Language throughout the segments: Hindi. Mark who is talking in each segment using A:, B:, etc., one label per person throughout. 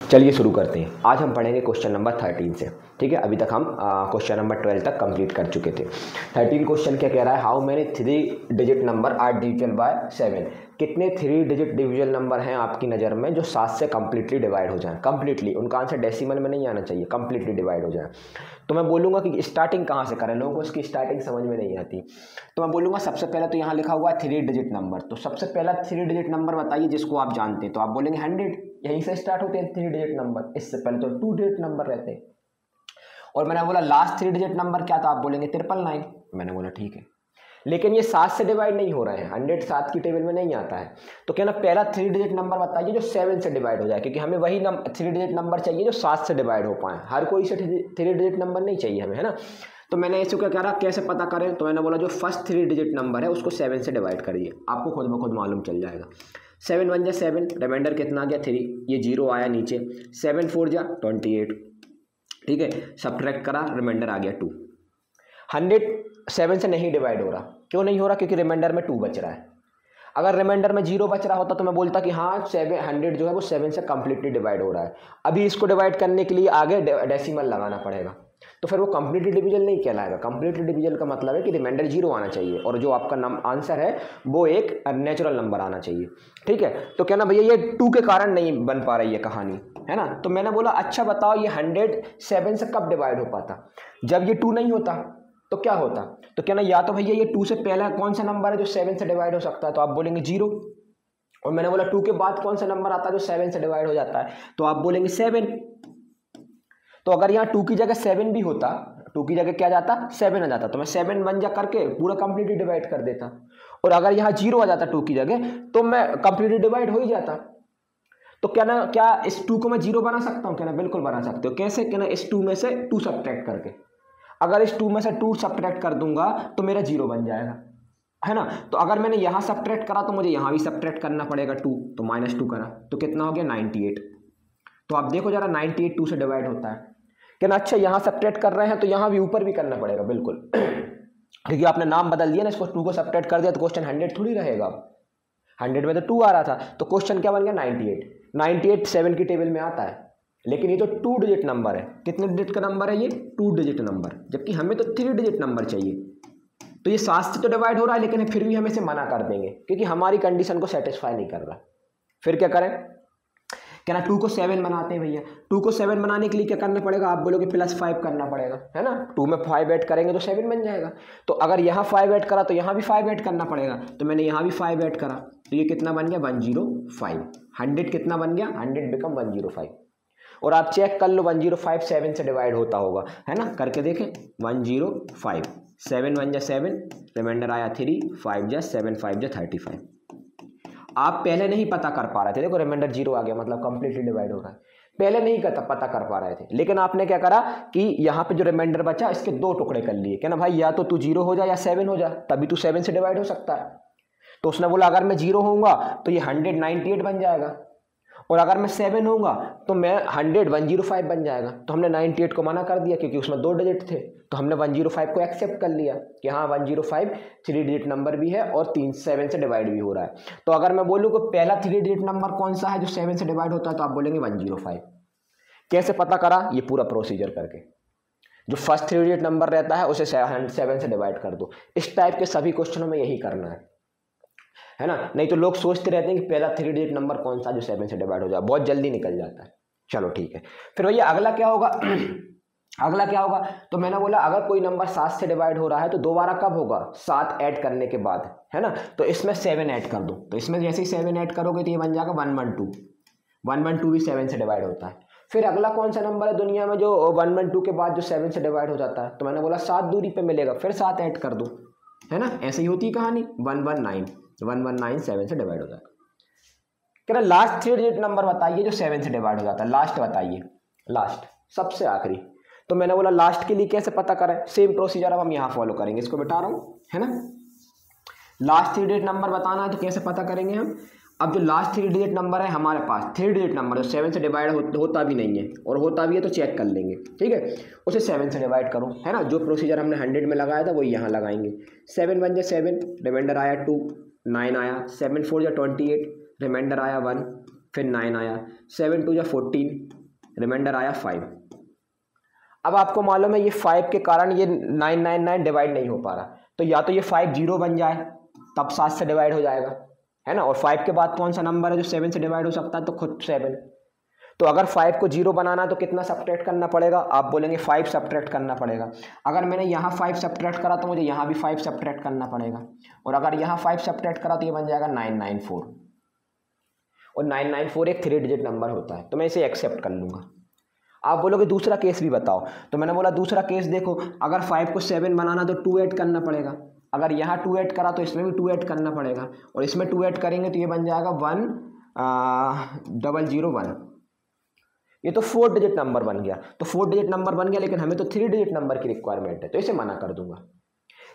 A: चलिए शुरू करते हैं। आज हम पढ़ेंगे क्वेश्चन नंबर 13 से। ठीक है, अभी तक हम क्वेश्चन नंबर 12 तक कंप्लीट कर चुके थे। 13 क्वेश्चन क्या कह रहा है, how many 3 digit number are divisible by 7। कितने 3 डिजिट डिविजिबल नंबर हैं आपकी नज़र में जो 7 से कंप्लीटली डिवाइड हो जाएं। कंप्लीटली, उनका आंसर डेसिमल में नहीं आना चाहिए, कंप्लीटली डिवाइड हो जाए। तो मैं बोलूँगा कि स्टार्टिंग कहाँ से करें, लोगों को इसकी स्टार्टिंग समझ में नहीं आती। तो मैं बोलूँगा सबसे पहले तो यहाँ लिखा हुआ है 3 डिजिट नंबर, तो सबसे पहला 3 डिजिट नंबर बताइए जिसको आप जानते हैं। तो आप बोलेंगे 100, यहीं से स्टार्ट होते हैं 3 डिजिट नंबर। इससे पहले तो 2 डिजिट नंबर रहते हैं। और मैंने बोला लास्ट 3 डिजिट नंबर क्या था, आप बोलेंगे 999। मैंने बोला ठीक है, लेकिन ये 7 से डिवाइड नहीं हो रहे हैं, 100 7 की टेबल में नहीं आता है। तो क्या ना, पहला 3 डिजिट नंबर बताइए जो 7 से डिवाइड हो जाए, क्योंकि हमें वही 3 डिजिट नंबर चाहिए जो 7 से डिवाइड हो पाए। हर कोई से 3 डिजिट नंबर नहीं चाहिए हमें, है ना। तो मैंने इसको क्या करा, कैसे पता करें, तो मैंने बोला जो फर्स्ट 3 डिजिट नंबर है उसको 7 से डिवाइड करिए, आपको खुद ब खुद मालूम चल जाएगा। 7 1 जा 7, रिमाइंडर कितना आ गया 3, ये 0 आया नीचे। 7 4 जा 28, ठीक है, सब्ट्रैक्ट करा, रिमाइंडर आ गया 2। 100 7 से नहीं डिवाइड हो रहा, क्यों नहीं हो रहा, क्योंकि रिमाइंडर में 2 बच रहा है। अगर रिमाइंडर में 0 बच रहा होता तो मैं बोलता कि हाँ 700 जो है वो 7 से कंप्लीटली डिवाइड हो रहा है। अभी इसको डिवाइड करने के लिए आगे डेसिमल लगाना पड़ेगा, तो फिर वो कंप्लीटली डिविजन नहीं कहलाएगा। कंप्लीटली डिविजन का मतलब है कि रिमाइंडर 0 आना चाहिए और जो आपका आंसर है वो एक नेचुरल नंबर आना चाहिए। ठीक है, तो क्या ना भैया ये 2 के कारण नहीं बन पा रही है कहानी, है ना। तो मैंने बोला अच्छा बताओ ये 100 7 से कब डिवाइड हो पाता, जब ये 2 नहीं होता तो क्या होता। तो क्या ना, या तो भैया ये 2 से पहला कौन सा नंबर है जो 7 से डिवाइड हो सकता है, तो आप बोलेंगे 0। और मैंने बोला 2 के बाद कौन सा नंबर आता है जो 7 से डिवाइड हो जाता है, तो आप बोलेंगे 7। तो अगर यहाँ 2 की जगह 7 भी होता, 2 की जगह क्या जाता 7 आ जाता, तो मैं 7 1 जा करके पूरा कंप्लीटली डिवाइड कर देता। और अगर यहाँ 0 आ जाता 2 की जगह तो मैं कंप्लीटली डिवाइड हो ही जाता। तो क्या ना, क्या इस 2 को मैं 0 बना सकता हूँ, क्या ना बिल्कुल बना सकते हो। कैसे, क्या ना इस 2 में से 2 सब्ट्रैक्ट करके। अगर इस 2 में से 2 सब्ट्रैक्ट कर दूंगा तो मेरा 0 बन जाएगा, है ना। तो अगर मैंने यहाँ सब्ट्रैक्ट करा तो मुझे यहाँ भी सब्ट्रैक्ट करना पड़ेगा 2, तो -2 करा तो कितना हो गया 98। तो आप देखो जरा 98 2 से डिवाइड होता है, क्या ना। अच्छा यहाँ सब्ट्रैक्ट कर रहे हैं तो यहाँ भी ऊपर भी करना पड़ेगा बिल्कुल क्योंकि आपने नाम बदल दिया ना, इसको 2 को सब्ट्रैक्ट कर दिया तो क्वेश्चन 100 थोड़ी रहेगा। 100 में तो 2 आ रहा था, तो क्वेश्चन क्या बन गया 98। 98 7 की टेबल में आता है, लेकिन ये तो 2 डिजिट नंबर है। कितने डिजिट का नंबर है ये, 2 डिजिट नंबर, जबकि हमें तो 3 डिजिट नंबर चाहिए। तो ये 7 से तो डिवाइड हो रहा है, लेकिन फिर भी हम इसे मना कर देंगे क्योंकि हमारी कंडीशन को सेटिस्फाई नहीं कर रहा। फिर क्या करें, क्या ना 2 को 7 बनाते हैं भैया। 2 को 7 बनाने के लिए क्या करना पड़ेगा, आप बोलोगे +5 करना पड़ेगा, है ना। 2 में 5 ऐड करेंगे तो 7 बन जाएगा। तो अगर यहाँ 5 ऐड करा तो यहाँ भी 5 ऐड करना पड़ेगा, तो मैंने यहाँ भी 5 ऐड करा, तो ये कितना बन गया 105। 100 कितना बन गया, 100 बिकम 105। और आप चेक कर लो 105 7 से डिवाइड होता होगा, है ना, करके देखें। 105 7 1 जा 7, रिमाइंडर आया 3, 5 जा 7 5 जा 35। आप पहले नहीं पता कर पा रहे थे, देखो रिमाइंडर 0 आ गया मतलब कंप्लीटली डिवाइड हो रहा है। पहले नहीं पता कर पा रहे थे, लेकिन आपने क्या करा कि यहाँ पे जो रिमाइंडर बचा इसके 2 टुकड़े कर लिए, क्या ना भाई, या तो तू 0 हो जा या 7 हो जा, तभी तू 7 से डिवाइड हो सकता है। तो उसने बोला अगर मैं 0 होऊंगा तो ये 198 बन जाएगा, और अगर मैं 7 होऊंगा तो मैं 105 बन जाएगा। तो हमने 98 को मना कर दिया क्योंकि उसमें 2 डिजिट थे, तो हमने 105 को एक्सेप्ट कर लिया कि हाँ 105 3 डिजिट नंबर भी है और 7 से डिवाइड भी हो रहा है। तो अगर मैं बोलूँ कि पहला 3 डिजिट नंबर कौन सा है जो 7 से डिवाइड होता है, तो आप बोलेंगे 105। कैसे पता करा, ये पूरा प्रोसीजर करके, जो फर्स्ट 3 डिजिट नंबर रहता है उसे 7 से डिवाइड कर दो। इस टाइप के सभी क्वेश्चनों में यही करना है ना। नहीं तो लोग सोचते रहते हैं कि पहला 3 डिजिट नंबर कौन सा जो 7 से डिवाइड हो जाए, बहुत जल्दी निकल जाता है। चलो ठीक है, फिर भैया अगला क्या होगा अगला क्या होगा, तो मैंने बोला अगर कोई नंबर 7 से डिवाइड हो रहा है तो दोबारा कब होगा, 7 ऐड करने के बाद, है ना। तो इसमें 7 ऐड कर दो, तो इसमें जैसे ही 7 ऐड करोगे तो ये बन जाएगा 112। 112 भी 7 से डिवाइड होता है। फिर अगला कौन सा नंबर है दुनिया में जो 112 के बाद जो 7 से डिवाइड हो जाता है, तो मैंने बोला 7 दूरी पे मिलेगा, फिर 7 ऐड कर दो, है ना। ऐसे ही होती है कहानी। 119 7 से डिवाइड हो जाएगा। क्या ना, लास्ट 3 डिजिट नंबर बताइए जो 7 से डिवाइड हो जाता है, लास्ट बताइए, लास्ट सबसे आखिरी। तो मैंने बोला लास्ट के लिए कैसे पता करें, सेम प्रोसीजर अब हम यहाँ फॉलो करेंगे, इसको बता रहा हूँ, है ना। लास्ट 3 डिजिट नंबर बताना है तो कैसे पता करेंगे हम। अब जो लास्ट 3 डिजिट नंबर है हमारे पास, 3 डिजिट नंबर जो 7 से डिवाइड होता भी नहीं है, और होता भी है तो चेक कर लेंगे, ठीक है। उसे 7 से डिवाइड करो, है ना। जो प्रोसीजर हमने 100 में लगाया था वही यहाँ लगाएंगे। 7 1 जा 7, रिमाइंडर आया 2, 9 आया, 7 4 जा 28, रिमाइंडर आया 1, फिर 9 आया, 7 2 14, रिमाइंडर आया 5। अब आपको मालूम है ये 5 के कारण ये 999 डिवाइड नहीं हो पा रहा, तो या तो ये 5 0 बन जाए तब 7 से डिवाइड हो जाएगा, है ना। और 5 के बाद कौन सा नंबर है जो 7 से डिवाइड हो सकता है, तो खुद 7। तो अगर 5 को 0 बनाना तो कितना सब्ट्रैक्ट करना पड़ेगा, आप बोलेंगे 5 सब्ट्रैक्ट करना पड़ेगा। अगर मैंने यहाँ 5 सब्ट्रैक्ट करा तो मुझे यहाँ भी 5 सब्ट्रैक्ट करना पड़ेगा, और अगर यहाँ 5 सब्ट्रैक्ट करा तो ये बन जाएगा 994, और 994 एक 3 डिजिट नंबर होता है, तो मैं इसे एक्सेप्ट कर लूँगा। आप बोलोगे दूसरा केस भी बताओ, तो मैंने बोला दूसरा केस देखो, अगर 5 को 7 बनाना तो 2 ऐड करना पड़ेगा, अगर यहाँ 2 ऐड करा तो इसमें भी 2 ऐड करना पड़ेगा, और इसमें 2 ऐड करेंगे तो ये बन जाएगा 1001। ये तो 4 डिजिट नंबर बन गया, तो 4 डिजिट नंबर बन गया, लेकिन हमें तो 3 डिजिट नंबर की रिक्वायरमेंट है, तो इसे मना कर दूंगा।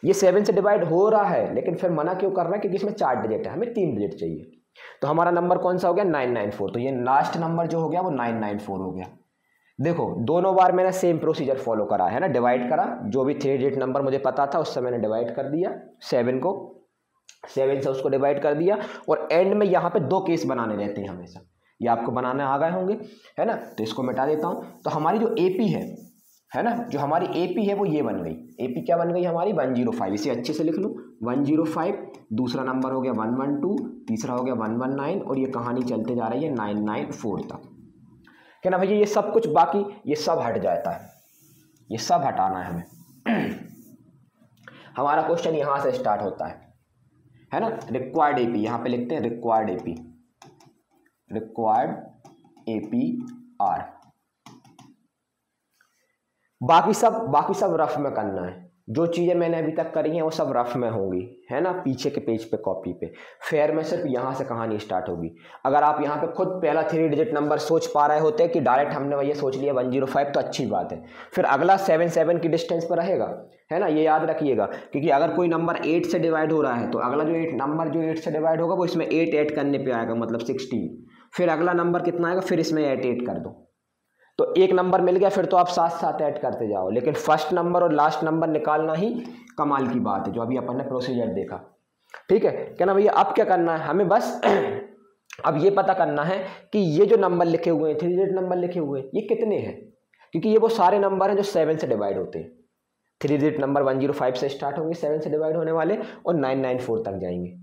A: ये 7 से डिवाइड हो रहा है, लेकिन फिर मना क्यों कर रहा है, क्योंकि इसमें 4 डिजिट है, हमें 3 डिजिट चाहिए। तो हमारा नंबर कौन सा हो गया, 994। तो ये लास्ट नंबर जो हो गया वो 994 हो गया। देखो दोनों बार मैंने सेम प्रोसीजर फॉलो करा है ना, डिवाइड करा, जो भी 3 डिजिट नंबर मुझे पता था उससे मैंने डिवाइड कर दिया, 7 से उसको डिवाइड कर दिया, और एंड में यहाँ पे 2 केस बनाने रहते हैं हमेशा, ये आपको बनाने आ गए होंगे, है ना। तो इसको मिटा देता हूँ। तो हमारी जो AP है ना, जो हमारी AP है वो ये बन गई। AP क्या बन गई हमारी, 105। इसे अच्छे से लिख लो, 105, दूसरा नंबर हो गया 112, तीसरा हो गया 119, और ये कहानी चलते जा रही है 994 तक, क्या ना भैया। ये सब कुछ बाकी ये सब हट जाता है, ये सब हटाना है हमें। हमारा क्वेश्चन यहाँ से स्टार्ट होता है ना। रिक्वायर्ड AP यहाँ पे लिखते हैं, रिक्वायर्ड APR। बाकी सब रफ में करना है, जो चीज़ें मैंने अभी तक करी हैं वो सब रफ में होंगी, है ना, पीछे के पेज पे कॉपी पे। फेयर में सिर्फ यहाँ से कहानी स्टार्ट होगी। अगर आप यहाँ पे खुद पहला 3 डिजिट नंबर सोच पा रहे होते कि डायरेक्ट हमने वही सोच लिया 105, तो अच्छी बात है। फिर अगला 7 की डिस्टेंस पर रहेगा, है ना, ये याद रखिएगा, क्योंकि अगर कोई नंबर 8 से डिवाइड हो रहा है तो अगला जो 8 से डिवाइड होगा वो इसमें 8 ऐड करने पर आएगा, मतलब 16। फिर अगला नंबर कितना आएगा, फिर इसमें 8 कर दो, तो एक नंबर मिल गया, फिर तो आप साथ ऐड करते जाओ। लेकिन फर्स्ट नंबर और लास्ट नंबर निकालना ही कमाल की बात है, जो अभी अपन ने प्रोसीजर देखा, ठीक है। क्या ना भैया, अब क्या करना है हमें, बस अब ये पता करना है कि ये जो नंबर लिखे हुए हैं, 3 डिजिट नंबर लिखे हुए हैं, ये कितने हैं, क्योंकि ये वो सारे नंबर हैं जो 7 से डिवाइड होते हैं। 3 डिजिट नंबर 105 से स्टार्ट होंगे, 7 से डिवाइड होने वाले, और 994 तक जाएंगे।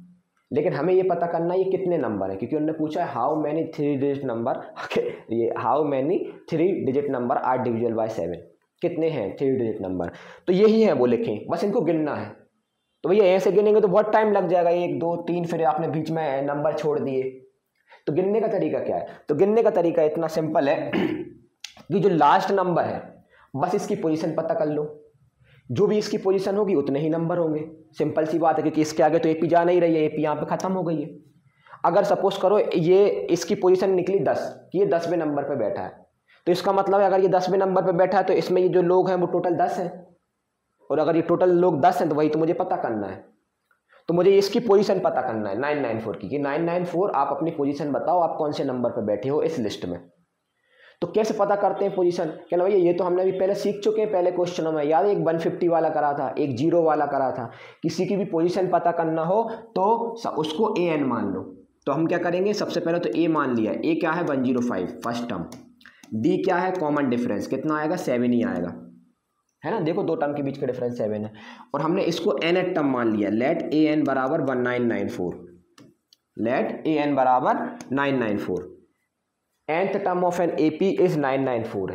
A: लेकिन हमें ये पता करना है ये कितने नंबर है, क्योंकि उन्होंने पूछा है हाउ मैनी 3 डिजिट नंबर, ये how many 3 digit number are divisible by 7, कितने हैं 3 डिजिट नंबर, तो यही है वो लिखें, बस इनको गिनना है। तो भैया ऐसे गिनेंगे तो बहुत टाइम लग जाएगा, 1 2 3, फिर आपने बीच में नंबर छोड़ दिए। तो गिनने का तरीका क्या है, तो गिनने का तरीका इतना सिंपल है कि जो लास्ट नंबर है बस इसकी पोजीशन पता कर लो, जो भी इसकी पोजीशन होगी उतने ही नंबर होंगे। सिंपल सी बात है, क्योंकि इसके आगे तो AP जा नहीं रही है, AP यहाँ पे खत्म हो गई है। अगर सपोज करो ये इसकी पोजीशन निकली 10, कि ये 10वें नंबर पे बैठा है, तो इसका मतलब है अगर ये 10वें नंबर पे बैठा है तो इसमें ये जो लोग हैं वो टोटल 10 हैं, और अगर ये टोटल लोग 10 हैं तो वही तो मुझे पता करना है। तो मुझे इसकी पोजीशन पता करना है 994 की, कि 994 आप अपनी पोजीशन बताओ, आप कौन से नंबर पे बैठे हो इस लिस्ट में। तो कैसे पता करते हैं पोजीशन, क्या ना भैया, ये तो हमने अभी पहले सीख चुके हैं, पहले क्वेश्चनों में याद है, एक 150 वाला करा था, एक 0 वाला करा था। किसी की भी पोजीशन पता करना हो तो उसको AN मान लो। तो हम क्या करेंगे, सबसे पहले तो A मान लिया, A क्या है 105 फर्स्ट टर्म, D क्या है कॉमन डिफरेंस, कितना आएगा 7 ही आएगा, है ना। देखो 2 टर्म के बीच का डिफरेंस 7 है, और हमने इसको nth टर्म मान लिया, लेट AN बराबर 1994, लेट AN बराबर 994, nth term of an AP is 994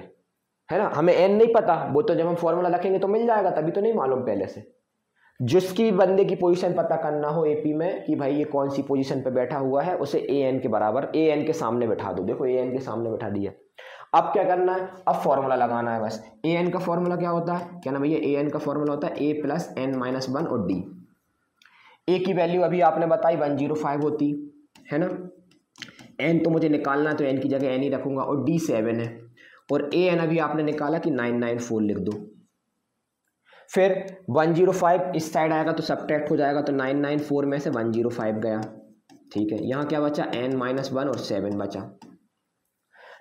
A: है ना। हमें n नहीं पता, वो तो जब हम फॉर्मूला रखेंगे तो मिल जाएगा, तभी तो नहीं मालूम पहले से। जिसकी बंदे की पोजीशन पता करना हो AP में कि भाई ये कौन सी पोजीशन पे बैठा हुआ है, उसे AN के बराबर AN के सामने बैठा दो। देखो AN के सामने बैठा दिया। अब क्या करना है, अब फॉर्मूला लगाना है बस। AN का फॉर्मूला क्या होता है, क्या ना भैया, AN का फॉर्मूला होता है A + n-1 और D। A की वैल्यू अभी आपने बताई 105 होती है ना, n तो मुझे निकालना है तो n की जगह n ही रखूंगा, और D 7 है, और AN अभी आपने निकाला कि 994 लिख दो। फिर 105 इस साइड आएगा तो सब्ट्रैक्ट हो जाएगा, तो 994 में से 105 गया, ठीक है। यहाँ क्या बचा, n-1 और 7 बचा।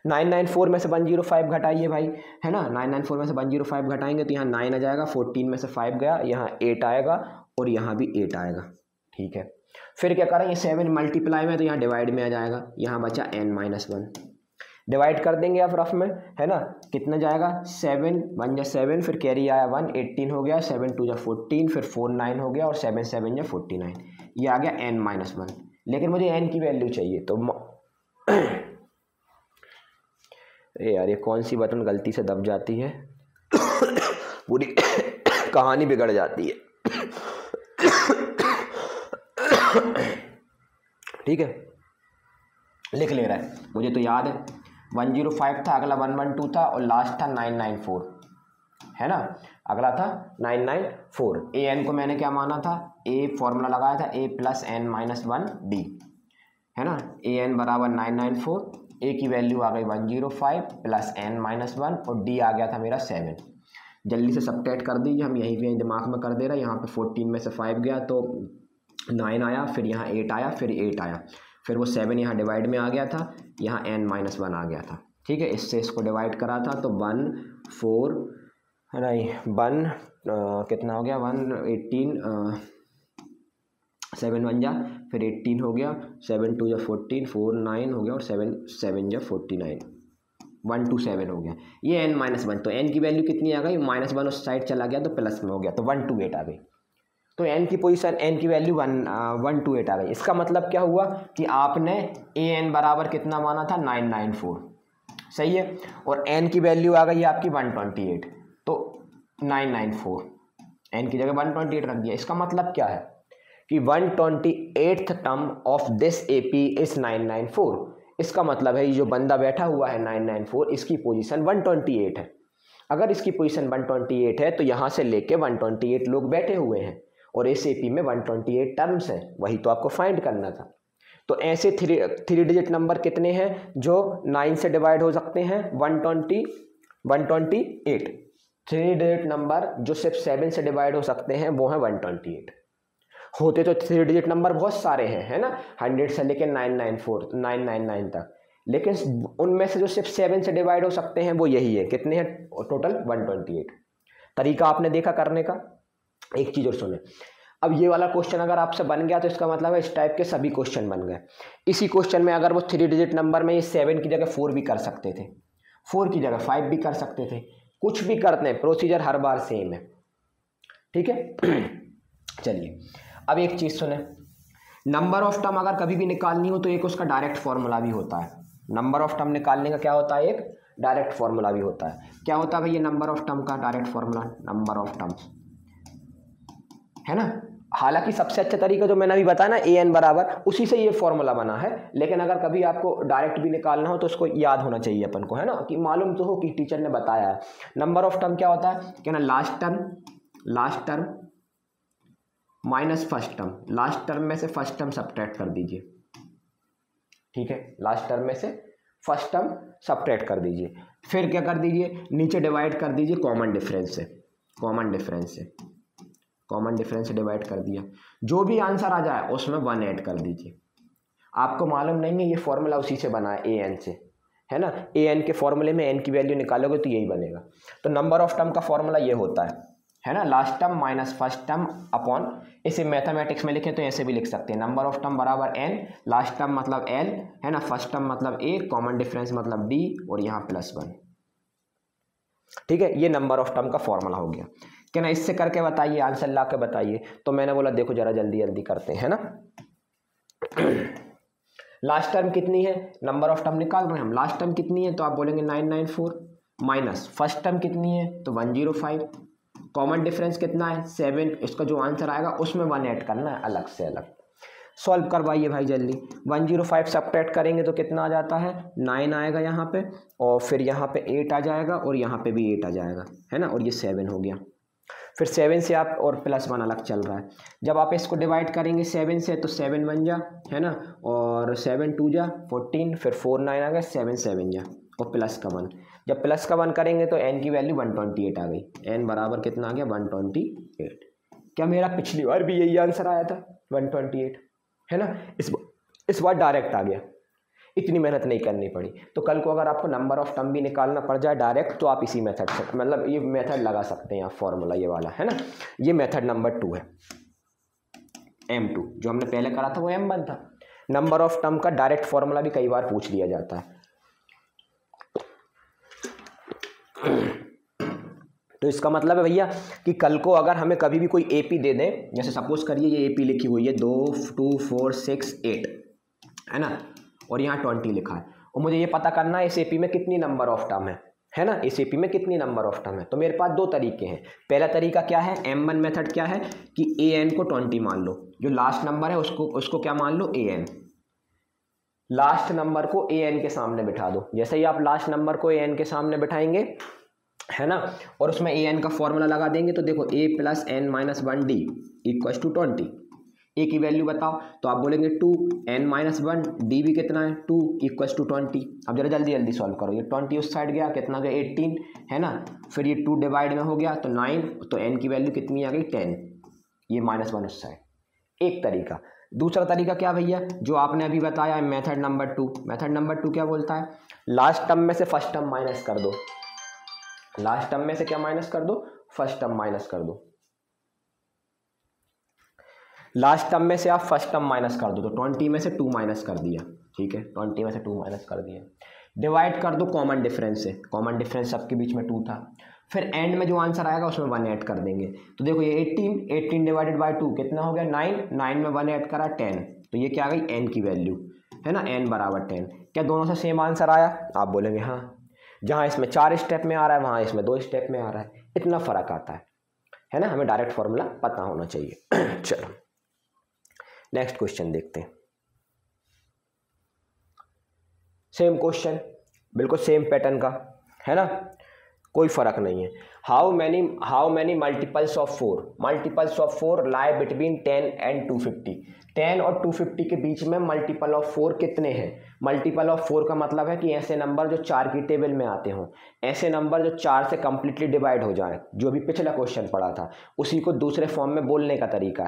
A: 994 में से 105 घटाइए भाई, है ना, 994 में से 105 घटाएंगे तो यहाँ 9 आ जाएगा, 14 में से 5 गया, यहाँ 8 आएगा, और यहाँ भी 8 आएगा, ठीक है। फिर क्या करें, ये 7 मल्टीप्लाई में तो यहाँ डिवाइड में आ जाएगा, यहाँ बचा n-1, डिवाइड कर देंगे आप रफ में, है ना, कितना जाएगा 7 1 जा 7, फिर कैरी आया 1, 18 हो गया, 7 2 जा 14, फिर 4 9 हो गया और 7 7 जा 49, ये आ गया n-1। लेकिन मुझे n की वैल्यू चाहिए तो अरे यार ये कौन सी बटन गलती से दब जाती है पूरी कहानी बिगड़ जाती है। ठीक है, लिख ले रहा है, मुझे तो याद है 105 था, अगला 112 था और लास्ट था 994, है ना, अगला था 994। ए एन को मैंने क्या माना था, ए फॉर्मूला लगाया था a + n-1 d, है ना, ए एन बराबर 994, ए की वैल्यू आ गई 105 + n-1 और d आ गया था मेरा 7। जल्दी से सब्ट्रैक्ट कर दीजिए, हम यहीं पे दिमाग में कर दे रहे हैं। यहाँ पे 14 में से 5 गया तो 9 आया, फिर यहाँ 8 आया, फिर 8 आया, फिर वो 7 यहाँ डिवाइड में आ गया था, यहाँ n-1 आ गया था। ठीक है, इससे इसको डिवाइड करा था तो 1 4 नहीं 1 कितना हो गया 1 18 7 1 जा, फिर 18 हो गया, 7 2 जा 14, 4 9 हो गया और 7 7 जा 49, 127 हो गया। ये n-1, तो n की वैल्यू कितनी आ गई, -1 उस साइड चला गया तो प्लस में हो गया, तो 128 आ गई। तो n की पोजीशन, n की वैल्यू 128 आ गई। इसका मतलब क्या हुआ कि आपने a n बराबर कितना माना था 994, सही है, और n की वैल्यू आ गई आपकी 128, तो 994 n की जगह 128 रख दिया। इसका मतलब क्या है कि 128th term of this AP is 994। इसका मतलब है ये जो बंदा बैठा हुआ है 994, इसकी पोजीशन 128 है। अगर इसकी पोजीशन 128 है तो यहाँ से लेके 128 लोग बैठे हुए हैं और इस AP में 128 टर्म्स हैं, वही तो आपको फाइंड करना था। तो ऐसे थ्री डिजिट नंबर कितने हैं जो 9 से डिवाइड हो सकते हैं, 128। थ्री डिजिट नंबर जो सिर्फ 7 से डिवाइड हो सकते हैं वो है 128। होते तो थ्री डिजिट नंबर बहुत सारे हैं, है ना, 100 से लेकर 994 999 तक, लेकिन उनमें से जो सिर्फ 7 से डिवाइड हो सकते हैं वो यही है। कितने हैं टोटल, 128। तरीका आपने देखा करने का। एक चीज़ और सुने, अब ये वाला क्वेश्चन अगर आपसे बन गया तो इसका मतलब है इस टाइप के सभी क्वेश्चन बन गए। इसी क्वेश्चन में अगर वो थ्री डिजिट नंबर में ये 7 की जगह 4 भी कर सकते थे, 4 की जगह 5 भी कर सकते थे, कुछ भी करते हैं, प्रोसीजर हर बार सेम है। ठीक है चलिए अब एक चीज़ सुने, नंबर ऑफ टर्म अगर कभी भी निकालनी हो तो एक उसका डायरेक्ट फॉर्मूला भी होता है। नंबर ऑफ टर्म निकालने का क्या होता है, एक डायरेक्ट फॉर्मूला भी होता है। क्या होता है भाई ये नंबर ऑफ टर्म का direct formula, number of terms, है ना। हालांकि सबसे अच्छा तरीका जो मैंने अभी बताया ना an बराबर, उसी से ये फॉर्मूला बना है, लेकिन अगर कभी आपको डायरेक्ट भी निकालना हो तो उसको याद होना चाहिए अपन को, है ना, कि मालूम तो हो कि टीचर ने बताया है। नंबर ऑफ टर्म क्या होता है कि ना, last term minus first term, last term में से फर्स्ट टर्म सब्ट्रैक्ट कर दीजिए। ठीक है, लास्ट टर्म में से फर्स्ट टर्म सब्ट्रैक्ट कर दीजिए, फिर क्या कर दीजिए, नीचे डिवाइड कर दीजिए कॉमन डिफरेंस से डिवाइड कर दिया। जो भी आंसर आ जाए उसमें 1 ऐड कर दीजिए। आपको मालूम नहीं है ये फॉर्मूला उसी से बना है an से, है ना, an के फॉर्मूले में n की वैल्यू निकालोगे तो यही बनेगा। तो नंबर ऑफ टर्म का फॉर्मूला ये होता है ना, last term minus first term upon, इसे मैथमेटिक्स में लिखें तो ऐसे भी लिख सकते हैं, नंबर ऑफ टर्म बराबर n, लास्ट टर्म मतलब l, है ना, फर्स्ट टर्म मतलब a, कॉमन डिफरेंस मतलब d और यहाँ +1। ठीक है, ये नंबर ऑफ टर्म का फॉर्मूला हो गया। क्या ना, इससे करके बताइए, आंसर ला के बताइए। तो मैंने बोला देखो जरा जल्दी करते हैं ना। लास्ट टर्म कितनी है, नंबर ऑफ टर्म निकाल रहे हैं हम, लास्ट टर्म कितनी है तो आप बोलेंगे 994, माइनस फर्स्ट टर्म कितनी है तो 105, कॉमन डिफरेंस कितना है 7, इसका जो आंसर आएगा उसमें 1 ऐड करना है अलग से अलग। सॉल्व करवाइए भाई जल्दी। 105 सब्ट्रैक्ट करेंगे तो कितना आ जाता है, 9 आएगा यहाँ पे, और फिर यहाँ पे 8 आ जाएगा और यहाँ पे भी 8 आ जाएगा, है ना, और ये 7 हो गया। फिर 7 से आप और +1 अलग चल रहा है। जब आप इसको डिवाइड करेंगे 7 से तो 7 1 जा, है ना, और 7 2 जा 14, फिर 4 9 आ गया, 7 7 जा और +1। जब +1 करेंगे तो n की वैल्यू 128 आ गई। n बराबर कितना आ गया 128। क्या मेरा पिछली बार भी यही आंसर आया था 128, है ना। इस बार डायरेक्ट आ गया, इतनी मेहनत नहीं करनी पड़ी। तो कल को अगर आपको नंबर ऑफ टर्म भी निकालना पड़ जाए डायरेक्ट तो आप इसी मेथड से, मतलब ये मेथड लगा सकते हैं आप, फॉर्मूला ये वाला, है ना। ये मेथड नंबर 2 है। m2, जो हमने पहले करा था वो m1 था। नंबर ऑफ टर्म का डायरेक्ट फॉर्मूला भी कई बार पूछ लिया जाता है। तो इसका मतलब है भैया कि कल को अगर हमें कभी भी कोई एपी दे दें, जैसे सपोज करिए ये एपी लिखी हुई है 2 2 4 6 8 है ना, और यहाँ 20 लिखा है, और मुझे ये पता करना है इस एपी में कितनी नंबर ऑफ टर्म है ना, इस एपी में कितनी नंबर ऑफ टर्म है। तो मेरे पास दो तरीके हैं। पहला तरीका क्या है, m1 मेथड क्या है कि an को 20 मान लो, जो लास्ट नंबर है उसको क्या मान लो an, लास्ट नंबर को an के सामने बिठा दो। जैसे ही आप लास्ट नंबर को an के सामने बिठाएंगे है ना, और उसमें an का फॉर्मूला लगा देंगे, तो देखो a + n-1d = 20। a की वैल्यू बताओ, तो आप बोलेंगे 2 n-1 d भी कितना है 2 = 20। अब जरा जल्दी जल्दी सॉल्व करो, ये 20 उस साइड गया, कितना गया 18 है ना, फिर ये 2 डिवाइड में हो गया तो 9, तो n की वैल्यू कितनी आ गई 10, ये -1 उस साइड, एक तरीका। दूसरा तरीका क्या भैया, जो आपने अभी बताया है मेथड नंबर 2। मेथड नंबर 2 क्या बोलता है, लास्ट टर्म में से फर्स्ट टर्म माइनस कर दो, लास्ट टर्म में से क्या माइनस कर दो, फर्स्ट टर्म माइनस कर दो, लास्ट टर्म में से आप फर्स्ट टर्म माइनस कर दो, तो 20 में से 2 माइनस कर दिया, ठीक है 20 में से 2 माइनस कर दिया, डिवाइड कर दो कॉमन डिफरेंस से, कॉमन डिफरेंस सबके बीच में 2 था, फिर एंड में जो आंसर आएगा उसमें 1 ऐड कर देंगे, तो देखो ये 18 डिवाइडेड बाय 2 कितना हो गया 9, 9 में 1 ऐड करा 10, तो ये क्या आ गई n की वैल्यू है ना, n = 10। क्या दोनों से सेम आंसर आया, आप बोलेंगे हाँ, जहाँ इसमें 4 स्टेप में आ रहा है वहाँ इसमें 2 स्टेप में आ रहा है, इतना फ़र्क आता है ना, हमें डायरेक्ट फॉर्मूला पता होना चाहिए। चलो नेक्स्ट क्वेश्चन देखते हैं। सेम क्वेश्चन, बिल्कुल सेम पैटर्न का है ना, कोई फर्क नहीं है। How many multiples of 4 lie between 10 and 250, 10 और 250 के बीच में मल्टीपल ऑफ 4 कितने हैं। मल्टीपल ऑफ 4 का मतलब है कि ऐसे नंबर जो 4 की टेबल में आते हों, ऐसे नंबर जो 4 से कंप्लीटली डिवाइड हो जाए, जो भी पिछला क्वेश्चन पढ़ा था उसी को दूसरे फॉर्म में बोलने का तरीका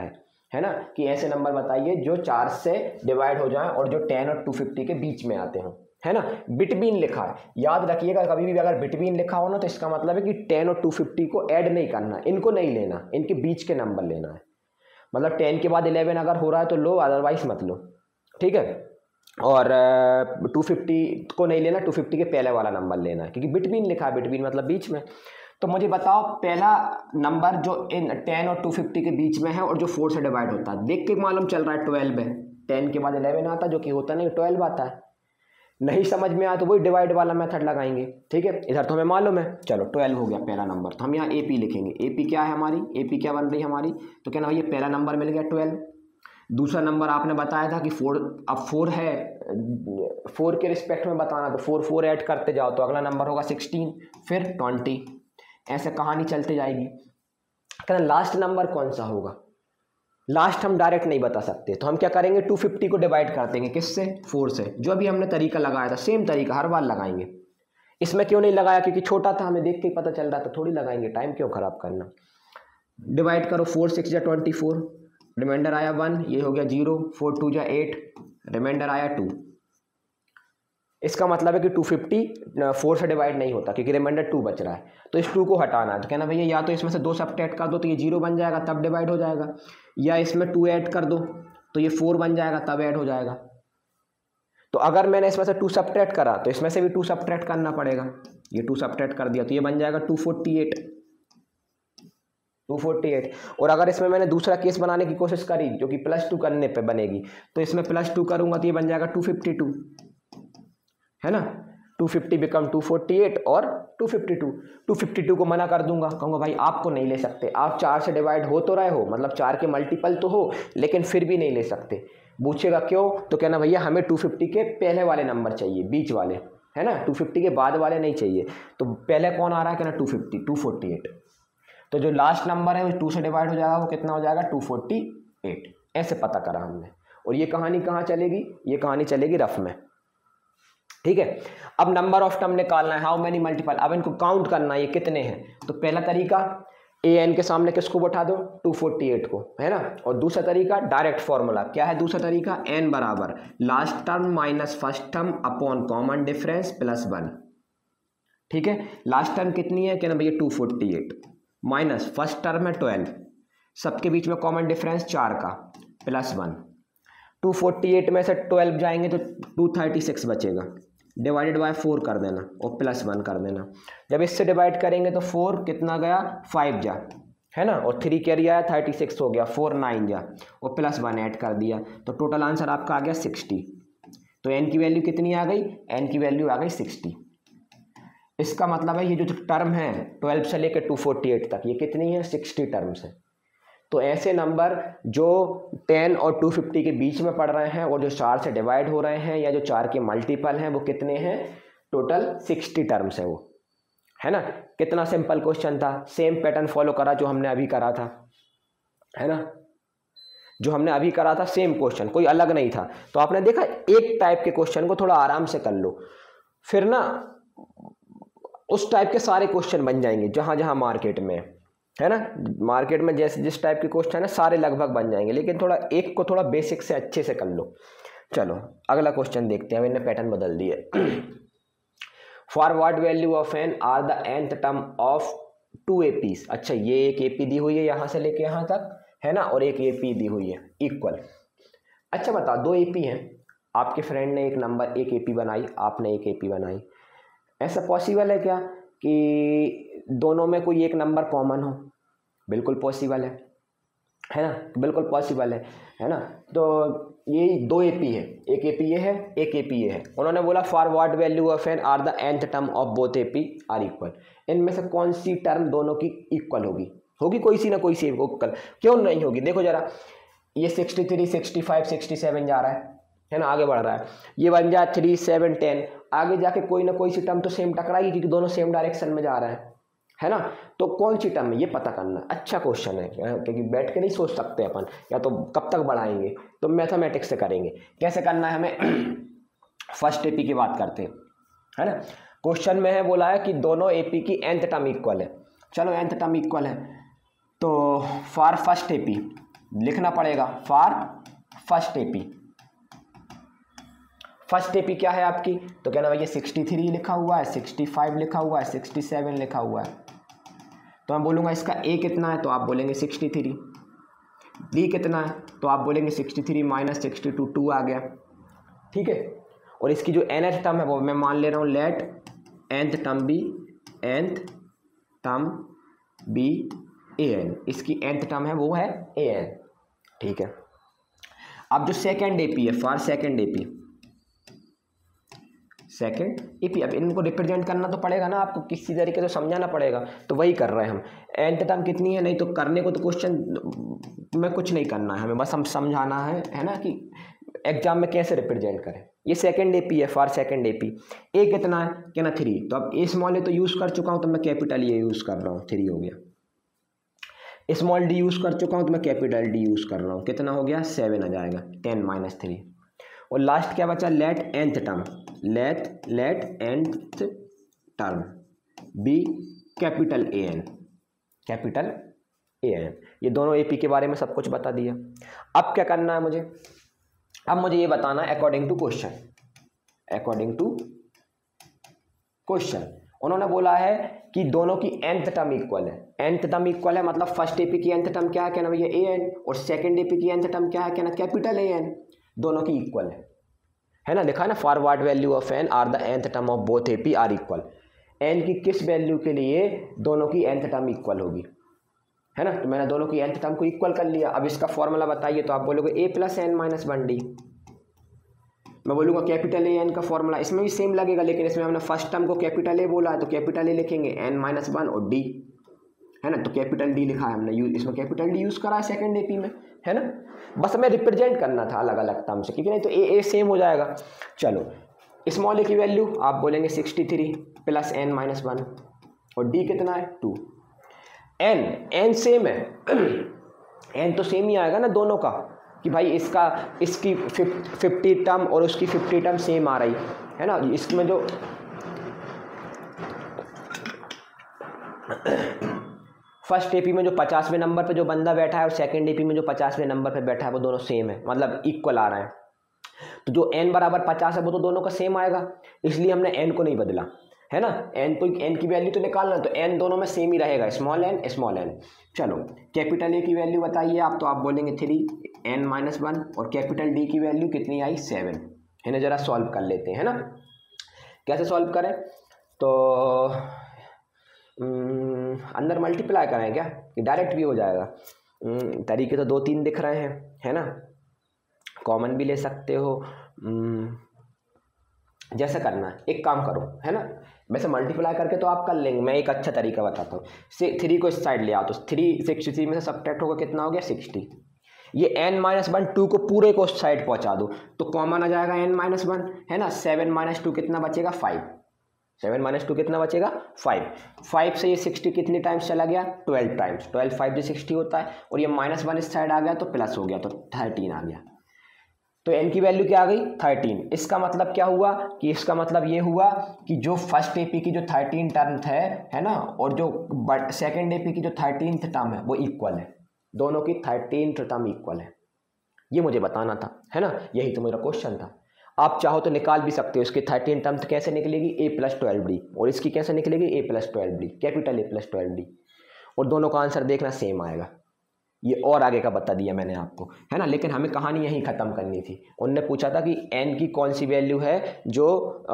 A: है ना, कि ऐसे नंबर बताइए जो 4 से डिवाइड हो जाएं और जो 10 और 250 के बीच में आते हों, है ना। बिटवीन लिखा है, याद रखिएगा कभी भी अगर बिटवीन लिखा हो ना तो इसका मतलब है कि 10 और 250 को ऐड नहीं करना, इनको नहीं लेना, इनके बीच के नंबर लेना है। मतलब 10 के बाद 11 अगर हो रहा है तो लो, अदरवाइज मत लो, ठीक है। और 250 को नहीं लेना, 250 के पहले वाला नंबर लेना है, क्योंकि बिटवीन लिखा है, बिटवीन मतलब बीच में। तो मुझे बताओ पहला नंबर जो इन 10 और 250 के बीच में है और जो 4 से डिवाइड होता है, देख के मालूम चल रहा है 12 है, 10 के बाद 11 आता जो कि होता नहीं 12 आता है। नहीं समझ में आया तो वही डिवाइड वाला मेथड लगाएंगे, ठीक है। इधर तो हमें मालूम है, चलो 12 हो गया पहला नंबर, तो हम यहाँ AP लिखेंगे। AP क्या है हमारी, AP क्या बन रही है हमारी, तो क्या ना ये पहला नंबर मिल गया 12। दूसरा नंबर आपने बताया था कि 4, अब 4 है, 4 के रिस्पेक्ट में बताना, तो 4 4 ऐड करते जाओ तो अगला नंबर होगा 16, फिर 20, ऐसे कहानी चलते जाएगी। कहना लास्ट नंबर कौन सा होगा, लास्ट हम डायरेक्ट नहीं बता सकते, तो हम क्या करेंगे 250 को डिवाइड कर देंगे, किससे, 4 से, जो अभी हमने तरीका लगाया था सेम तरीका हर बार लगाएंगे। इसमें क्यों नहीं लगाया, क्योंकि छोटा था, हमें देख के ही पता चल रहा था, थोड़ी लगाएंगे, टाइम क्यों खराब करना। डिवाइड करो, 4 6 = 24, रिमाइंडर आया 1, ये हो गया 0, 4 2 = 8, रिमाइंडर आया 2। इसका मतलब है कि 250 4 से डिवाइड नहीं होता, क्योंकि रिमाइंडर 2 बच रहा है, तो इस 2 को हटाना है। तो कहना भैया या तो इसमें से 2 सब्ट्रैक्ट कर दो तो ये 0 बन जाएगा, तब डिवाइड हो जाएगा, या इसमें 2 ऐड कर दो तो ये 4 बन जाएगा, तब ऐड हो जाएगा। तो अगर मैंने इसमें से 2 सब्ट्रैक्ट करा तो इसमें से भी 2 सब्ट्रैक्ट करना पड़ेगा, ये 2 सब्ट्रैक्ट कर दिया तो ये बन जाएगा 248। और अगर इसमें मैंने दूसरा केस बनाने की कोशिश करी जो कि +2 करने पे बनेगी, तो इसमें +2 करूंगा तो ये बन जाएगा 252, है ना। 250 बिकम 248 और 252 को मना कर दूंगा, कहूँगा भाई आपको नहीं ले सकते, आप 4 से डिवाइड हो तो रहे हो, मतलब 4 के मल्टीपल तो हो, लेकिन फिर भी नहीं ले सकते। पूछेगा क्यों, तो कहना भैया हमें 250 के पहले वाले नंबर चाहिए, बीच वाले, है ना, 250 के बाद वाले नहीं चाहिए। तो पहले कौन आ रहा है, कहना 250, 248, तो जो लास्ट नंबर है वो 2 से डिवाइड हो जाएगा, वो कितना हो जाएगा 248, ऐसे पता करा हमने। और ये कहानी कहाँ चलेगी, ये कहानी चलेगी रफ में, ठीक है। अब नंबर ऑफ टर्म निकालना है, हाउ मेनी मल्टीपल, अब इनको काउंट करना है ये कितने हैं। तो पहला तरीका an के सामने किसको बैठा दो, 248 को, है ना। और दूसरा तरीका डायरेक्ट फॉर्मूला, क्या है दूसरा तरीका, n बराबर last term minus first term upon common difference +1, ठीक है। लास्ट टर्म कितनी है, कहना भैया 248 माइनस फर्स्ट टर्म है 12, सबके बीच में कॉमन डिफरेंस 4 का, +1। 248 में से 12 जाएंगे तो 236 बचेगा, डिवाइडेड बाय 4 कर देना और +1 कर देना। जब इससे डिवाइड करेंगे तो 4 कितना गया 5 जा, है ना, और 3 कैरी आया 36 हो गया, 4 9 जा और +1 ऐड कर दिया तो टोटल आंसर आपका आ गया 60। तो n की वैल्यू कितनी आ गई, n की वैल्यू आ गई 60। इसका मतलब है ये जो टर्म है 12 से लेकर 248 तक ये कितनी है 60 टर्म्स है। तो ऐसे नंबर जो 10 और 250 के बीच में पड़ रहे हैं और जो 4 से डिवाइड हो रहे हैं या जो 4 के मल्टीपल हैं वो कितने हैं, टोटल 60 टर्म्स है वो, है ना। कितना सिंपल क्वेश्चन था, सेम पैटर्न फॉलो करा जो हमने अभी करा था, है ना, जो हमने अभी करा था सेम क्वेश्चन, कोई अलग नहीं था। तो आपने देखा एक टाइप के क्वेश्चन को थोड़ा आराम से कर लो, फिर ना उस टाइप के सारे क्वेश्चन बन जाएंगे जहाँ जहाँ मार्केट में, है ना, मार्केट में जैसे जिस टाइप के क्वेश्चन है सारे लगभग बन जाएंगे, लेकिन थोड़ा एक को थोड़ा बेसिक से अच्छे से कर लो। चलो अगला क्वेश्चन देखते हैं, मैंने पैटर्न बदल दिया। For what value of n are the nth term of 2 APs। अच्छा ये एक AP दी हुई है यहाँ से लेके यहाँ तक, है ना, और एक AP दी हुई है इक्वल। अच्छा बता, 2 AP हैं, आपके फ्रेंड ने एक नंबर एक AP बनाई, आपने एक AP बनाई, ऐसा पॉसिबल है क्या कि दोनों में कोई एक नंबर कॉमन हो? बिल्कुल पॉसिबल है ना, बिल्कुल पॉसिबल है ना। तो ये 2 AP है, एक AP ये है एक AP ये है। उन्होंने बोला for what value of n are the nth term of both AP are equal. इनमें से कौन सी टर्म दोनों की इक्वल होगी? होगी कोई सी ना कोई सी इक्वल, क्यों नहीं होगी? देखो जरा, ये 63 65 67 जा रहा है ना, आगे बढ़ रहा है, ये बन जाए 3 7 10, आगे जाके कोई ना कोई सी टर्म तो सेम टकराएगी क्योंकि दोनों सेम डायरेक्शन में जा रहे हैं, है ना। तो कौन सी टर्म है ये पता करना, अच्छा क्वेश्चन है क्योंकि बैठ के नहीं सोच सकते अपन, या तो कब तक बढ़ाएंगे, तो मैथमेटिक्स से करेंगे। कैसे करना है हमें? फर्स्ट AP की बात करते हैं, है ना। क्वेश्चन में है बोला है कि दोनों AP की nth टर्म इक्वल है। चलो nth टर्म इक्वल है तो फॉर फर्स्ट AP लिखना पड़ेगा, for first AP। First AP क्या है आपकी, तो कहना भैया 63 लिखा हुआ है, 65 लिखा हुआ है, 67 लिखा हुआ है। तो मैं बोलूँगा इसका A कितना है, तो आप बोलेंगे 63। B कितना है, तो आप बोलेंगे 63 माइनस 62 2 आ गया, ठीक है। और इसकी जो nth टर्म है वो मैं मान ले रहा हूँ let nth term be an, इसकी nth टर्म है वो है an, ठीक है। अब जो सेकेंड AP है, फॉर सेकेंड AP, अब इनको रिप्रेजेंट करना तो पड़ेगा ना, आपको किसी तरीके से समझाना पड़ेगा, तो वही कर रहे हैं हम। nth टर्म कितनी है, नहीं तो करने को तो क्वेश्चन में कुछ नहीं करना है हमें, बस हम समझाना है ना कि एग्जाम में कैसे रिप्रेजेंट करें। ये सेकंड AP है, फॉर सेकंड AP। A कितना है, कहना 3, तो अब A स्मॉल A तो यूज़ कर चुका हूँ तो मैं कैपिटल A यूज़ कर रहा हूँ, 3 हो गया। स्मॉल D यूज़ कर चुका हूँ तो मैं कैपिटल D यूज़ कर रहा हूँ, कितना हो गया 7 आ जाएगा, 10 माइनस 3। और लास्ट क्या बचा, let nth term, let nth term be capital AN। ये दोनों AP के बारे में सब कुछ बता दिया। अब क्या करना है मुझे, अब मुझे ये बताना है अकॉर्डिंग टू क्वेश्चन। उन्होंने बोला है कि दोनों की nth टर्म इक्वल है। nth टर्म इक्वल है मतलब फर्स्ट AP की nth टर्म क्या है, कहना भैया AN, और सेकंड AP की nth टर्म क्या है, कहना कैपिटल AN, दोनों की इक्वल है ना। लिखा है ना for what value of n are the nth term of both AP are equal. n की किस वैल्यू के लिए दोनों की nth टर्म इक्वल होगी, है ना। तो मैंने दोनों की nth टर्म को इक्वल कर लिया। अब इसका फॉर्मूला बताइए, तो आप बोलोगे A plus n minus 1D। मैं बोलूँगा कैपिटल AN का फॉर्मूला, इसमें भी सेम लगेगा, लेकिन इसमें हमने फर्स्ट टर्म को कैपिटल A बोला है तो कैपिटल A लिखेंगे, n माइनस 1 और D, है ना। तो कैपिटल D लिखा है हमने, इसमें कैपिटल D यूज़ करा है सेकंड AP में, है ना। बस हमें रिप्रेजेंट करना था अलग अलग टर्म से, क्योंकि नहीं तो A सेम हो जाएगा। चलो स्मॉल A की वैल्यू आप बोलेंगे 63 प्लस n माइनस 1, और D कितना है 2। n सेम है n तो सेम ही आएगा ना दोनों का, कि भाई इसकी 50 टर्म और उसकी 50 टर्म सेम आ रही है ना। इसमें जो फर्स्ट AP में जो 50वें नंबर पे जो बंदा बैठा है और सेकंड AP में जो 50वें नंबर पे बैठा है वो दोनों सेम है, मतलब इक्वल आ रहा है। तो जो n बराबर 50 है वो तो दोनों का सेम आएगा, इसलिए हमने n को नहीं बदला, है ना। एन तो एन की वैल्यू तो निकालना, तो एन दोनों में सेम ही रहेगा, स्मॉल एन स्मॉल एन। चलो कैपिटल ए की वैल्यू बताइए आप, तो आप बोलेंगे 3n-1 और कैपिटल डी की वैल्यू कितनी आई 7, है ना। जरा सॉल्व कर लेते हैं, है ना। कैसे सॉल्व करें, तो अंदर मल्टीप्लाई करें क्या, कि डायरेक्ट भी हो जाएगा। तरीके तो 2-3 दिख रहे हैं, है ना। कॉमन भी ले सकते हो, जैसा करना है एक काम करो, है ना। वैसे मल्टीप्लाई करके तो आप कर लेंगे, मैं एक अच्छा तरीका बताता हूँ। 3 को इस साइड ले आओ, तो 363 में से सब्ट्रैक्ट होगा कितना हो गया 60। ये n-1 2 को पूरे को उस साइड पहुँचा दो तो कॉमन आ जाएगा n-1, है ना। 7 - 2 कितना बचेगा 5, 7 - 2 कितना बचेगा 5 से ये 60 कितने टाइम्स चला गया 12 टाइम्स, 12 5 से 60 होता है, और ये -1 इस साइड आ गया तो प्लस हो गया, तो 13 आ गया। तो n की वैल्यू क्या आ गई 13। इसका मतलब क्या हुआ, कि इसका मतलब ये हुआ कि जो फर्स्ट एपी की जो 13 टर्म है ना, और जो सेकंड एपी की जो 13th टर्म है वो इक्वल है, दोनों की 13th टर्म इक्वल है। ये मुझे बताना था, है ना, यही तो मेरा क्वेश्चन था। आप चाहो तो निकाल भी सकते हो, इसकी 13 टर्म कैसे निकलेगी a+12d, और इसकी कैसे निकलेगी a+12d, कैपिटल A+12d, और दोनों का आंसर देखना सेम आएगा। ये और आगे का बता दिया मैंने आपको, है ना। लेकिन हमें कहानी यहीं ख़त्म करनी थी। उनने पूछा था कि n की कौन सी वैल्यू है जो